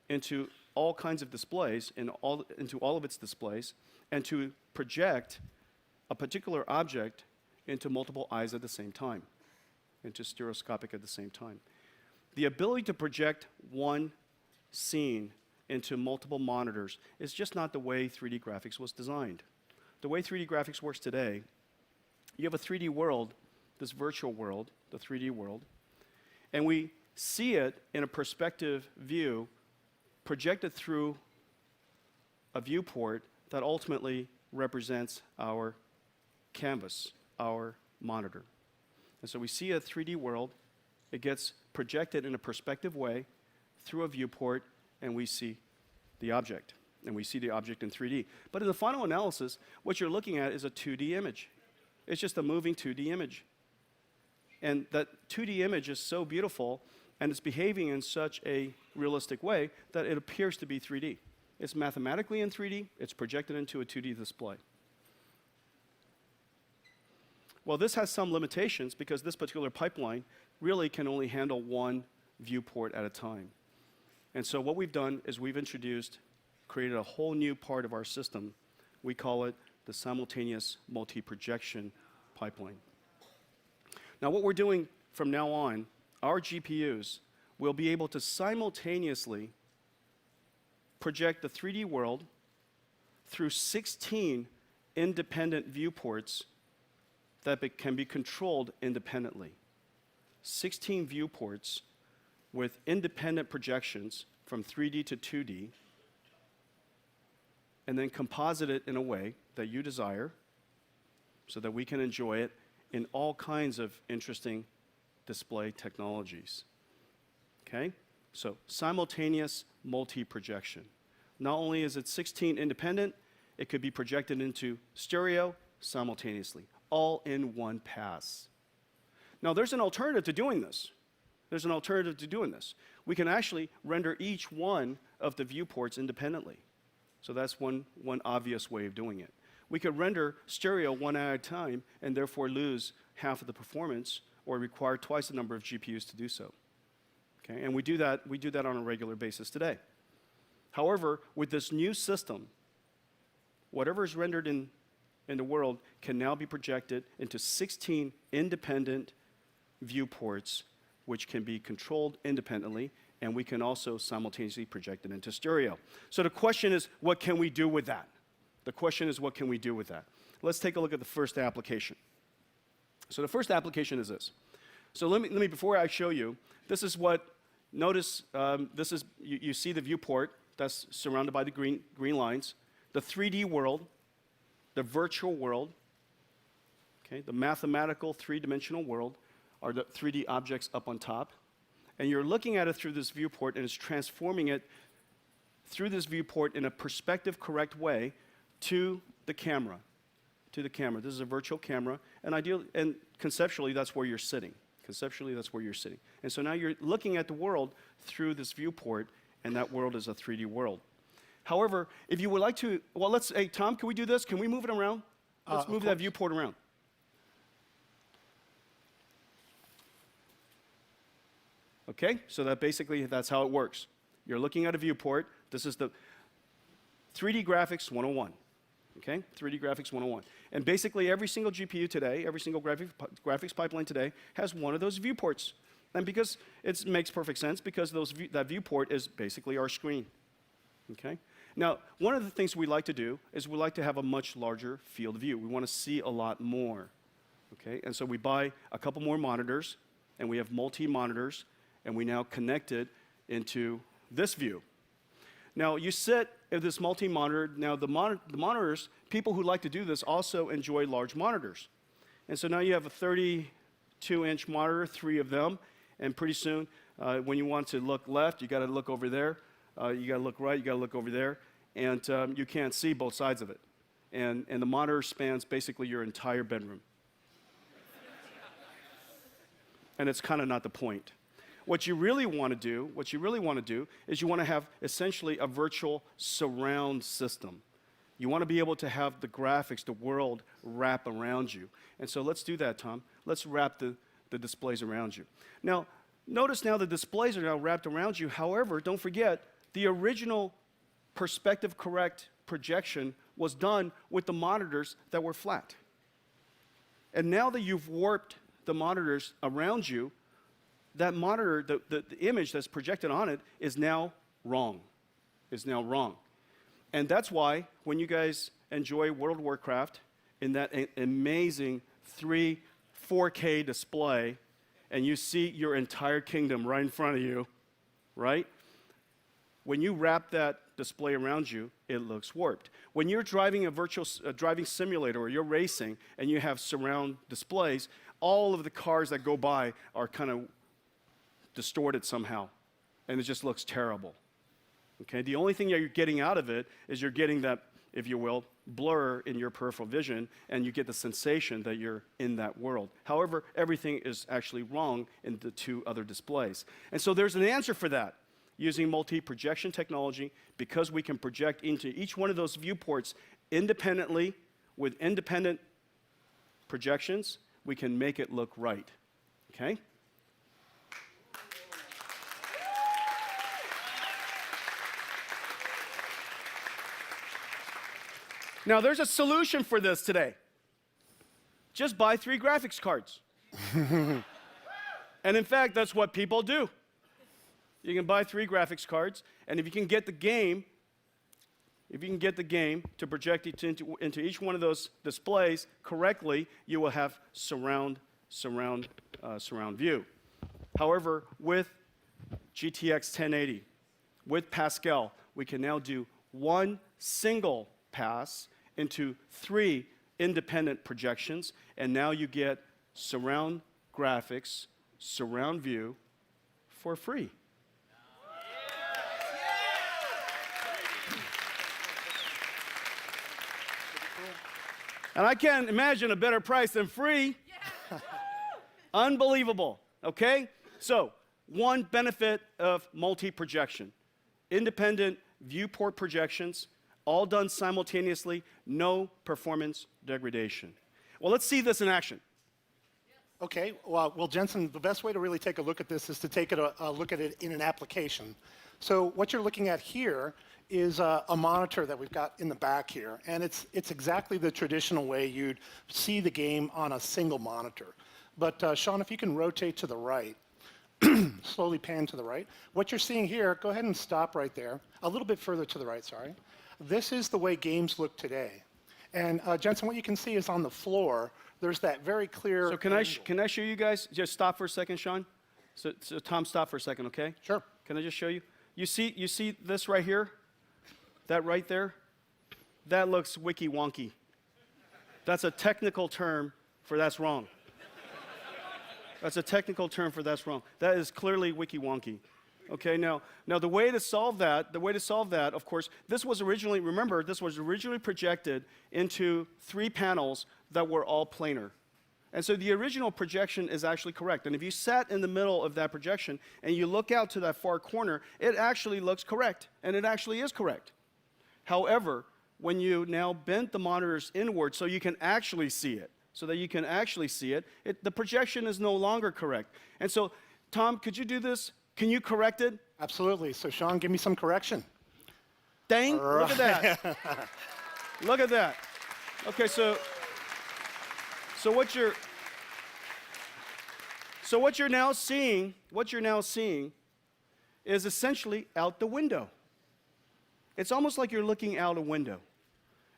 S2: into all kinds of displays, into all of its displays, and to project a particular object into multiple eyes at the same time, into stereoscopic at the same time. The ability to project one scene into multiple monitors is just not the way 3D graphics was designed. The way 3D graphics works today, you have a 3D world, this virtual world, the 3D world, and we see it in a perspective view projected through a viewport that ultimately represents our canvas, our monitor. And so we see a 3D world, it gets projected in a perspective way through a viewport, and we see the object. And we see the object in 3D. But in the final analysis, what you're looking at is a 2D image. It's just a moving 2D image. And that 2D image is so beautiful, and it's behaving in such a realistic way that it appears to be 3D. It's mathematically in 3D, it's projected into a 2D display. Well, this has some limitations because this particular pipeline really can only handle one viewport at a time. And so what we've done is we've created a whole new part of our system. We call it the simultaneous multi-projection pipeline. Now what we're doing from now on, our GPUs will be able to simultaneously project the 3D world through 16 independent viewports that can be controlled independently. 16 viewports with independent projections from 3D to 2D, and then composite it in a way that you desire so that we can enjoy it in all kinds of interesting display technologies. Okay? So simultaneous multi-projection. Not only is it 16 independent, it could be projected into stereo simultaneously, all in one pass. Now, there's an alternative to doing this. There's an alternative to doing this. We can actually render each one of the viewports independently. So that's one obvious way of doing it. We could render stereo one at a time and therefore lose half of the performance or require twice the number of GPUs to do so. Okay? And we do that on a regular basis today. However, with this new system, whatever is rendered in the world can now be projected into 16 independent viewports, which can be controlled independently, and we can also simultaneously project it into stereo. So the question is, what can we do with that? The question is, what can we do with that? Let's take a look at the first application. So the first application is this. So let me before I show you, this is what, notice, this is, you see the viewport that's surrounded by the green lines, the 3D world, the virtual world, okay, the mathematical three-dimensional world are the 3D objects up on top. And you're looking at it through this viewport and it's transforming it through this viewport in a perspective-correct way to the camera. To the camera. This is a virtual camera, and conceptually, that's where you're sitting. Conceptually, that's where you're sitting. And so now you're looking at the world through this viewport, and that world is a 3D world. However, if you would like to, well, hey, Tom, can we do this? Can we move it around? Let's move that viewport around. Okay, so that's how it works. You're looking at a viewport. This is the 3D graphics 101. Okay, 3D graphics 101. And basically every single GPU today, every single graphics pipeline today has one of those viewports. And because it makes perfect sense, because that viewport is basically our screen. Okay? Now, one of the things we like to do is we like to have a much larger field of view. We want to see a lot more. Okay? And so we buy a couple more monitors, and we have multi-monitors, and we now connect it into this view. Now, you sit at this multi-monitor. Now, the monitors, people who like to do this also enjoy large monitors. And so now you have a 32-inch monitor, 3 of them, and pretty soon, when you want to look left, you got to look over there. You got to look right, you got to look over there, and you can't see both sides of it. And the monitor spans basically your entire bedroom. And it's kind of not the point. What you really want to do is you want to have essentially a virtual surround system. You want to be able to have the graphics, the world wrap around you. And so let's do that, Tom. Let's wrap the displays around you. Now, notice now the displays are now wrapped around you. However, don't forget, the original perspective correct projection was done with the monitors that were flat. And now that you've warped the monitors around you, that monitor, the image that's projected on it is now wrong. And that's why when you guys enjoy World of Warcraft in that amazing 4K display, and you see your entire kingdom right in front of you, right? When you wrap that display around you, it looks warped. When you're driving a virtual driving simulator or you're racing and you have surround displays, all of the cars that go by are kind of distorted somehow, and it just looks terrible. Okay, the only thing that you're getting out of it is you're getting that, if you will, blur in your peripheral vision, and you get the sensation that you're in that world. However, everything is actually wrong in the 2 other displays. And so there's an answer for that. Using multi-projection technology, because we can project into each one of those viewports independently with independent projections, we can make it look right. Okay? Now, there's a solution for this today. Just buy 3 graphics cards. And in fact, that's what people do. You can buy 3 graphics cards, and if you can get the game to project it into each one of those displays correctly, you will have surround view. However, with GTX 1080, with Pascal, we can now do one single pass into 3 independent projections, and now you get surround graphics, surround view for free. And I can't imagine a better price than free. Unbelievable, okay? So, one benefit of multi-projection. Independent viewport projections, all done simultaneously, no performance degradation. Well, let's see this in action.
S7: Okay, well, Jensen, the best way to really take a look at this is to take a look at it in an application. So what you're looking at here is a monitor that we've got in the back here, and it's exactly the traditional way you'd see the game on a single monitor. But Sean, if you can rotate to the right, slowly pan to the right. What you're seeing here, go ahead and stop right there. A little bit further to the right, sorry. This is the way games look today. And Jensen, what you can see is on the floor, there's that very clear.
S2: So can I show you guys? Just stop for a second, Sean. So Tom, stop for a second, okay?
S7: Sure.
S2: Can I just show you? You see this right here? That right there? That looks wiki wonky. That's a technical term for that's wrong. That's a technical term for that's wrong. That is clearly wiki wonky. Okay, now the way to solve that, of course, this was originally projected into 3 panels that were all planar. And so the original projection is actually correct. And if you sat in the middle of that projection and you look out to that far corner, it actually looks correct, and it actually is correct. However, when you now bent the monitors inward so you can actually see it, the projection is no longer correct. And so, Tom, could you do this? Can you correct it?
S7: Absolutely. So Sean, give me some correction.
S2: Dang, look at that. Look at that. Okay, so what you're now seeing is essentially out the window. It's almost like you're looking out a window.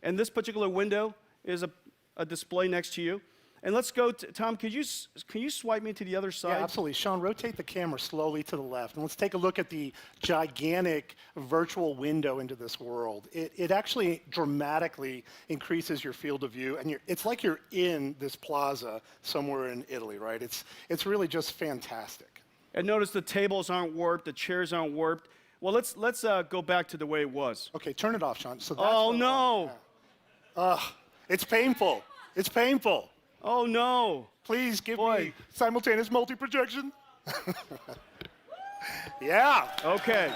S2: And this particular window is a display next to you. And let's go to, Tom, can you swipe me to the other side?
S7: Yeah, absolutely. Sean, rotate the camera slowly to the left, and let's take a look at the gigantic virtual window into this world. It actually dramatically increases your field of view, and it's like you're in this plaza somewhere in Italy, right? It's really just fantastic.
S2: And notice the tables aren't warped, the chairs aren't warped. Well, let's go back to the way it was.
S7: Okay, turn it off, Sean. So that's
S2: oh, no.
S7: It's painful. It's painful.
S2: Oh, no.
S7: Please give me simultaneous multi-projection. Yeah.
S2: Okay.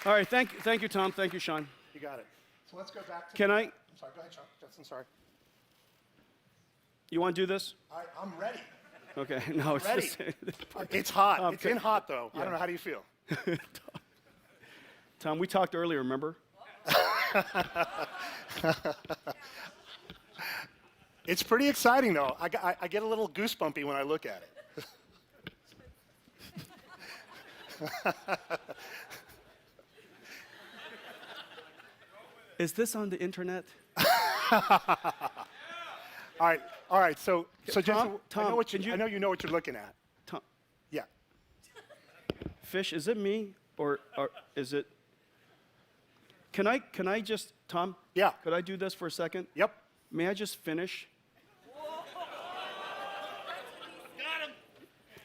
S2: All right, thank you, Tom. Thank you, Sean.
S7: You got it. So let's go back to
S2: I'm
S7: sorry, go ahead, Sean. Justin, sorry.
S2: You want to do this?
S7: I'm ready.
S2: Okay, no, it's
S7: Ready.
S2: just...
S7: It's hot. It's in hot, though. Yeah. I don't know. How do you feel?
S2: Tom, we talked earlier, remember?
S7: It's pretty exciting, though. I get a little goosebumpy when I look at it.
S2: Is this on the internet?
S7: All right. So Jason,
S2: Tom,
S7: I know you know what you're looking at.
S2: Tom,
S7: Yeah.
S2: Fish, is it me or is it? Can I just, Tom?
S7: Yeah.
S2: Could I do this for a second?
S7: Yep.
S2: May I just finish?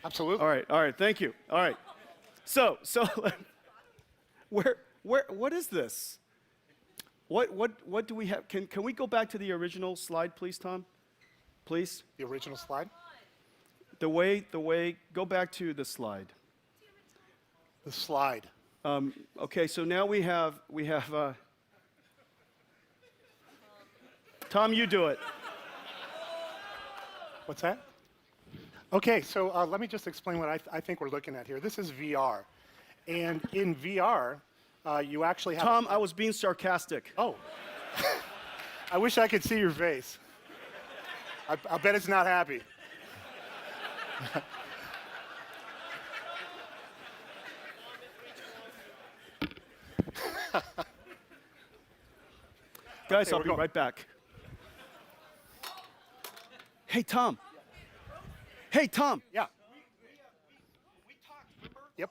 S7: Absolutely.
S2: All right. Thank you. All right. So, what is this? What do we have? Can we go back to the original slide, please, Tom? Please.
S7: The original slide.
S2: The way. Go back to the slide.
S7: The slide.
S2: Okay. So now we have. Tom, you do it.
S7: What's that? Okay, so let me just explain what I think we're looking at here. This is VR. And in VR, you actually have...
S2: Tom, I was being sarcastic.
S7: Oh. I wish I could see your face. I bet it's not happy.
S2: Guys,
S7: Okay,
S2: I'll be right back. Hey, Tom. Hey, Tom.
S7: Yeah. Yep.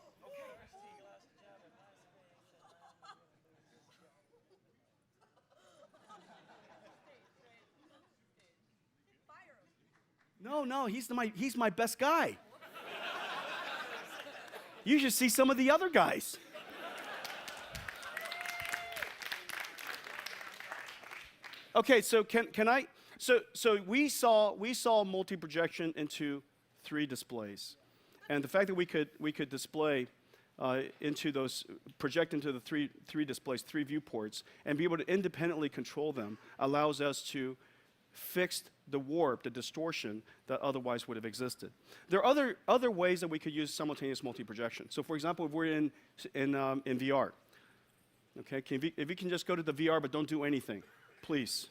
S2: No, he's my best guy. You should see some of the other guys. Okay, so can I? So we saw multi-projection into 3 displays, and the fact that we could display into those, project into the three displays, 3 viewports, and be able to independently control them allows us to fix the warp, the distortion that otherwise would have existed. There are other ways that we could use simultaneous multi-projection. So for example, if we're in VR, okay, if you can just go to the VR but don't do anything, please.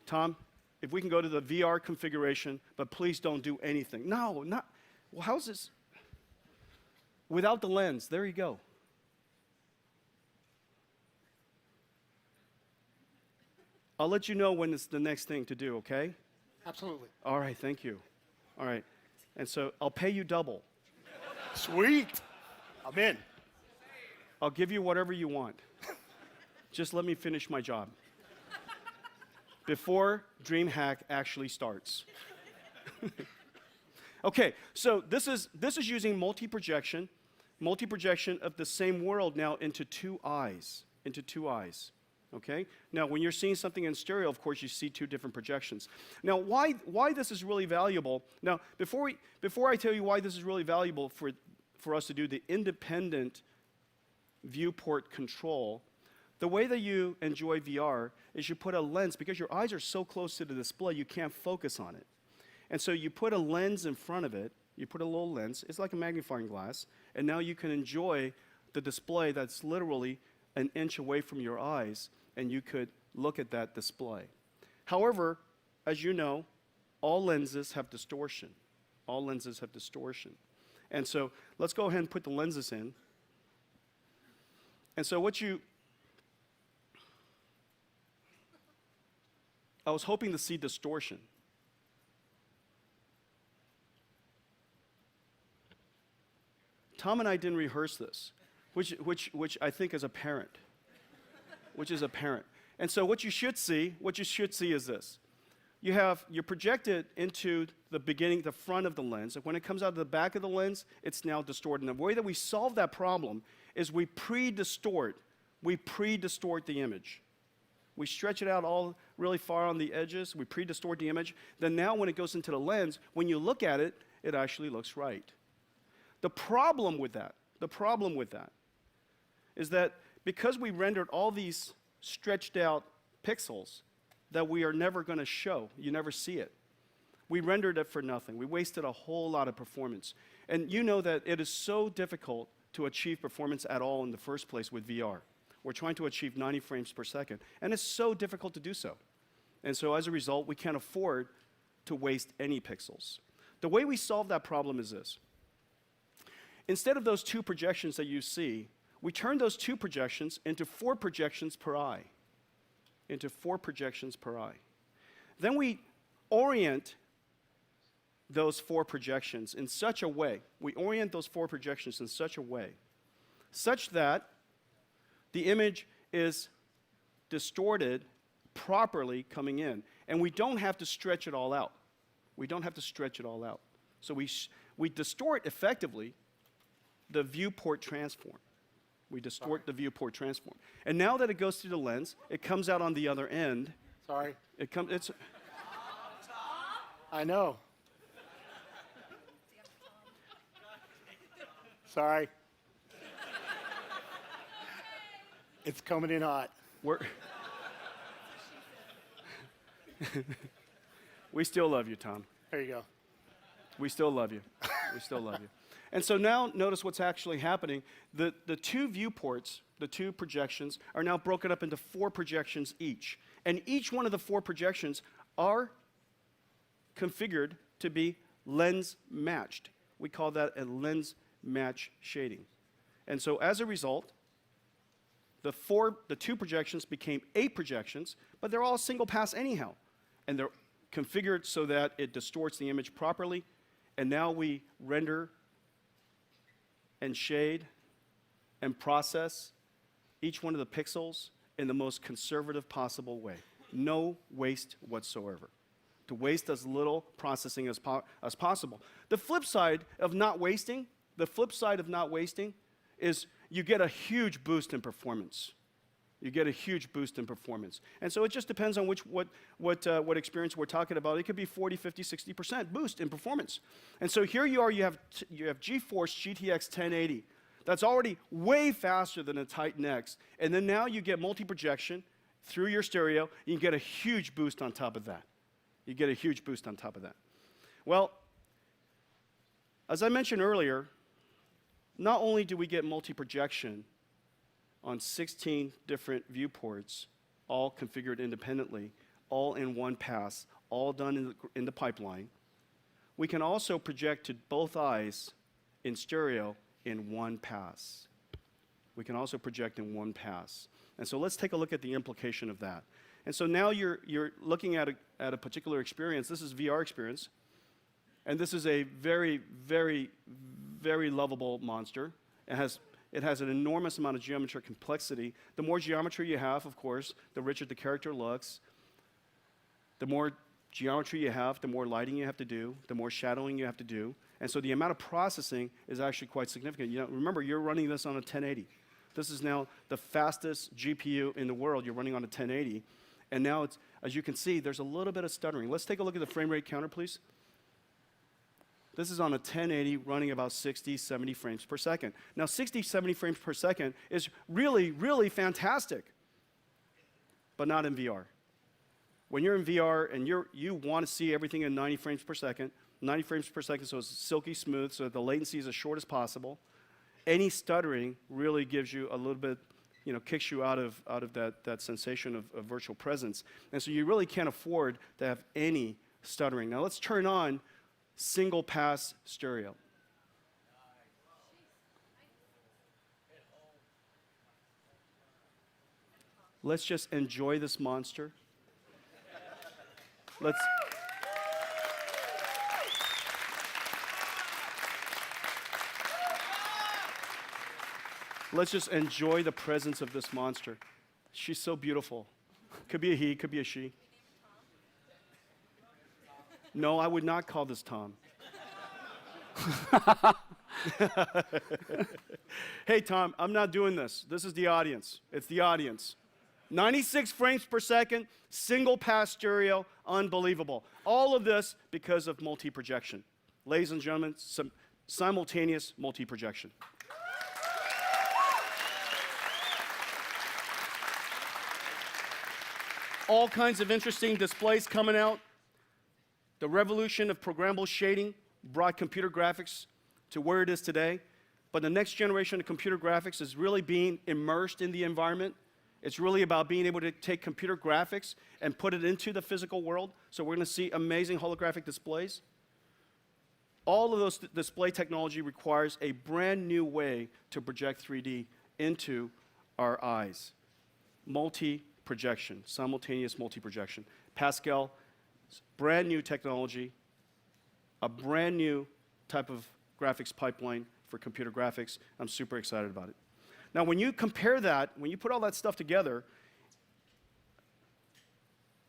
S2: Tom, if we can go to the VR configuration, but please don't do anything. No, not, well, how's this? Without the lens, there you go. I'll let you know when it's the next thing to do, okay?
S7: Absolutely.
S2: All right, thank you. All right, and so I'll pay you double.
S7: Sweet. I'm in.
S2: I'll give you whatever you want. Just let me finish my job before DreamHack actually starts. Okay, so this is using multi-projection of the same world now into 2 eyes, okay? Now, when you're seeing something in stereo, of course, you see 2 different projections. Now, why this is really valuable, now, before I tell you why this is really valuable for us to do the independent viewport control, the way that you enjoy VR is you put a lens, because your eyes are so close to the display, you can't focus on it. And so you put a lens in front of it, you put a little lens, it's like a magnifying glass, and now you can enjoy the display that's literally an inch away from your eyes, and you could look at that display. However, as you know, all lenses have distortion. All lenses have distortion. And so let's go ahead and put the lenses in. And so I was hoping to see distortion. Tom and I didn't rehearse this, which I think is apparent. And so what you should see is this. You're projected into the front of the lens. And when it comes out of the back of the lens, it's now distorted. And the way that we solve that problem is we pre-distort the image. We stretch it out all really far on the edges. We pre-distort the image. Then now when it goes into the lens, when you look at it, it actually looks right. The problem with that is that because we rendered all these stretched out pixels that we are never going to show, you never see it. We rendered it for nothing. We wasted a whole lot of performance. And you know that it is so difficult to achieve performance at all in the first place with VR. We're trying to achieve 90 frames per second, and it's so difficult to do so. And so as a result, we can't afford to waste any pixels. The way we solve that problem is this. Instead of those 2 projections that you see, we turn those 2 projections into 4 projections per eye. Then we orient those 4 projections in such a way, such that the image is distorted properly coming in. And we don't have to stretch it all out. So we distort effectively the viewport transform. And now that it goes through the lens, it comes out on the other end.
S7: Sorry. I know. Sorry. It's coming in hot.
S2: We still love you, Tom.
S7: There you go.
S2: We still love you. And so now notice what's actually happening. The 2 viewports, the 2 projections, are now broken up into 4 projections each. And each one of the 4 projections are configured to be lens matched. We call that a lens match shading. And so as a result, the 2 projections became 8 projections, but they're all single pass anyhow. And they're configured so that it distorts the image properly. And now we render and shade and process each one of the pixels in the most conservative possible way. No waste whatsoever. to waste as little processing as possible. The flip side of not wasting, is you get a huge boost in performance. You get a huge boost in performance. And so it just depends on what experience we're talking about. It could be 40, 50, 60% boost in performance. And so here you are, you have GeForce GTX 1080. That's already way faster than a Titan X. And then now you get multi-projection through your stereo. You get a huge boost on top of that. You get a huge boost on top of that. Well, as I mentioned earlier, not only do we get multi-projection on 16 different viewports, all configured independently, all in one pass, all done in the pipeline, we can also project to both eyes in stereo in one pass. We can also project in one pass. And so let's take a look at the implication of that. And so now you're looking at a particular experience. This is VR experience. And this is a very, very, very lovable monster. It has an enormous amount of geometric complexity. The more geometry you have, of course, the richer the character looks. The more geometry you have, the more lighting you have to do, the more shadowing you have to do. And so the amount of processing is actually quite significant. You know, remember, you're running this on a 1080. This is now the fastest GPU in the world. You're running on a 1080. And now, it's, as you can see, there's a little bit of stuttering. Let's take a look at the frame rate counter, please. This is on a 1080 running about 60, 70 frames per second. Now, 60, 70 frames per second is really, really fantastic, but not in VR. When you're in VR and you want to see everything in 90 frames per second, 90 frames per second, so it's silky smooth, so the latency is as short as possible. Any stuttering really gives you a little bit, you know, kicks you out of that sensation of virtual presence. And so you really can't afford to have any stuttering. Now let's turn on single pass stereo. Let's just enjoy this monster. Let's just enjoy the presence of this monster. She's so beautiful. Could be a he, could be a she. No, I would not call this Tom. Hey, Tom, I'm not doing this. This is the audience. It's the audience. 96 frames per second, single pass stereo, unbelievable. All of this because of multi-projection. Ladies and gentlemen, simultaneous multi-projection. All kinds of interesting displays coming out. The revolution of programmable shading brought computer graphics to where it is today. But the next generation of computer graphics is really being immersed in the environment. It's really about being able to take computer graphics and put it into the physical world. So we're going to see amazing holographic displays. All of those display technology requires a brand new way to project 3D into our eyes. Multi-projection, simultaneous multi-projection. Pascal, brand new technology, a brand new type of graphics pipeline for computer graphics. I'm super excited about it. Now, when you compare that, when you put all that stuff together,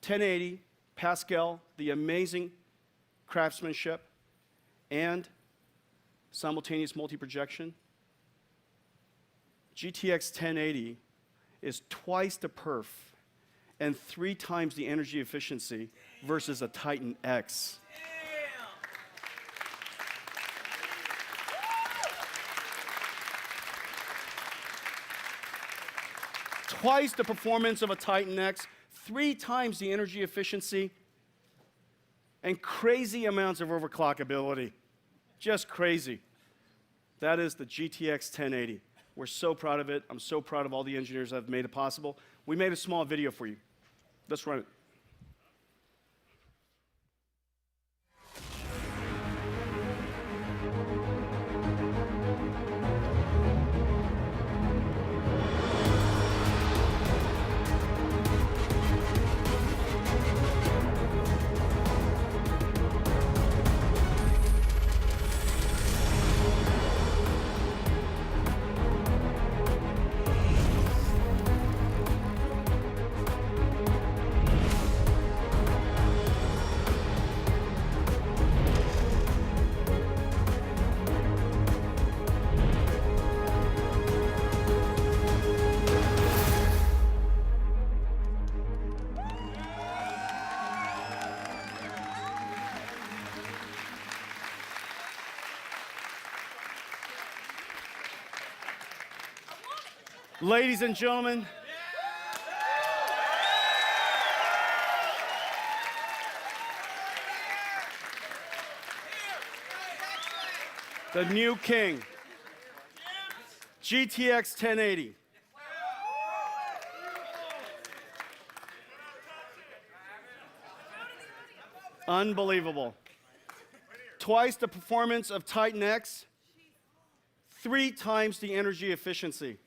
S2: 1080, Pascal, the amazing craftsmanship, and simultaneous multi-projection, GTX 1080 is twice the perf and 3 times the energy efficiency versus a Titan X. Twice the performance of a Titan X, 3 times the energy efficiency, and crazy amounts of overclockability. Just crazy. That is the GTX 1080. We're so proud of it. I'm so proud of all the engineers that have made it possible. We made a small video for you. Let's run it. Ladies and gentlemen, the new king, GTX 1080. Unbelievable. Twice the performance of Titan X, 3 times the energy efficiency.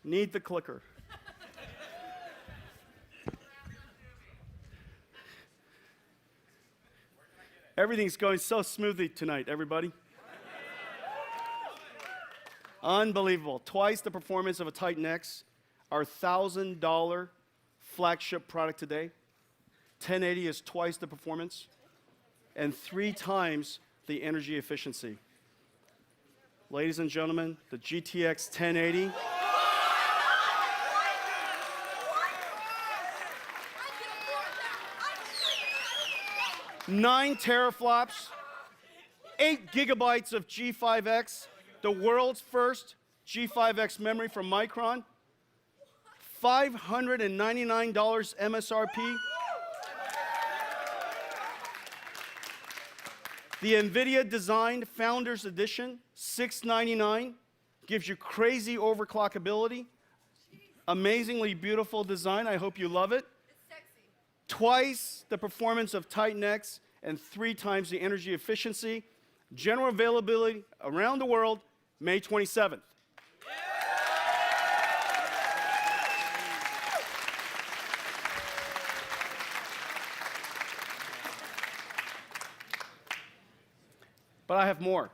S2: Need the clicker. Everything's going so smoothly tonight, everybody. Unbelievable. Twice the performance of a Titan X, our $1,000 flagship product today. 1080 is twice the performance and 3 times the energy efficiency. Ladies and gentlemen, the GTX 1080. Nine teraflops, 8 gigabytes of G5X, the world's first G5X memory from Micron, $599 MSRP. The NVIDIA designed Founders Edition, $699, gives you crazy overclockability, amazingly beautiful design. I hope you love it. Twice the performance of Titan X and 3 times the energy efficiency. General availability around the world, May 27th. But I have more.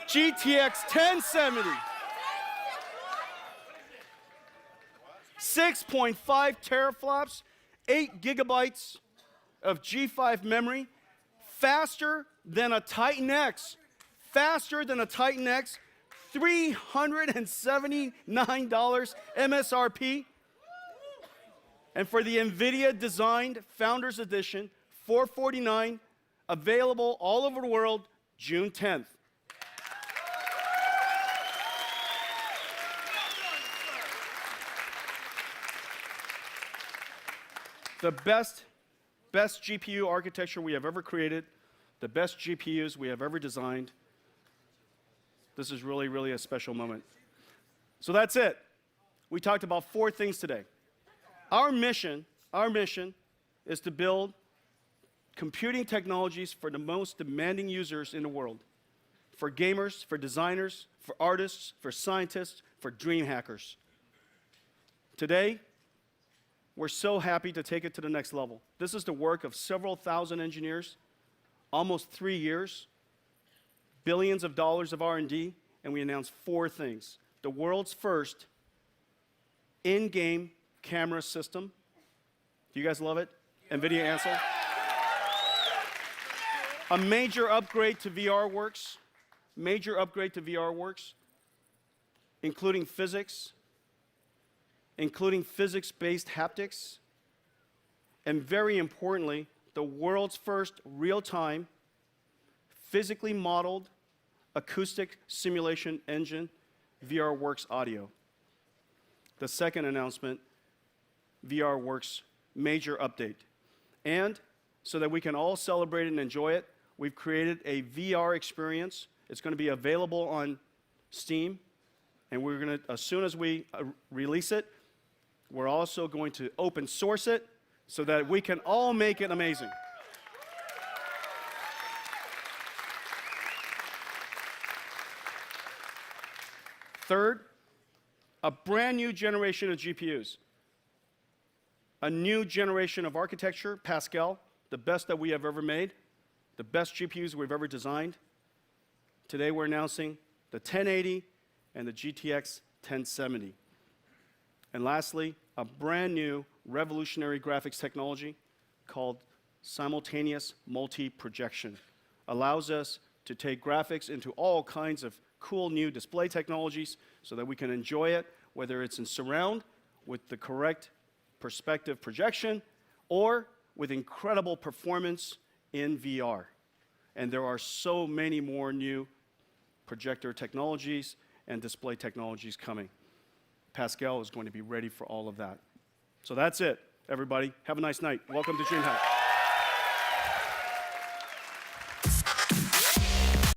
S2: GTX 1070. 6.5 teraflops, 8 gigabytes of G5 memory, faster than a Titan X, $379 MSRP. And for the NVIDIA designed Founders Edition, $449, available all over the world, June 10th. The best GPU architecture we have ever created, the best GPUs we have ever designed. This is really, really a special moment. So that's it. We talked about 4 things today. Our mission is to build computing technologies for the most demanding users in the world. For gamers, for designers, for artists, for scientists, for dream hackers. Today, we're so happy to take it to the next level. This is the work of several thousand engineers, almost 3 years, billions of dollars of R&D, and we announced 4 things. The world's first in-game camera system. Do you guys love it? NVIDIA Ansel. A major upgrade to VRWorks, including physics, including physics-based haptics, and very importantly, the world's first real-time, physically modeled acoustic simulation engine, VRWorks Audio. The second announcement, VRWorks major update. And so that we can all celebrate and enjoy it, we've created a VR experience. It's going to be available on Steam, and we're going to, as soon as we release it, we're also going to open source it so that we can all make it amazing. Third, a brand new generation of GPUs. A new generation of architecture, Pascal, the best that we have ever made, the best GPUs we've ever designed. Today we're announcing the 1080 and the GTX 1070. And lastly, a brand new revolutionary graphics technology called simultaneous multi-projection. Allows us to take graphics into all kinds of cool new display technologies so that we can enjoy it, whether it's in surround with the correct perspective projection or with incredible performance in VR. And there are so many more new projector technologies and display technologies coming. Pascal is going to be ready for all of that. So that's it, everybody. Have a nice night. Welcome to DreamHack.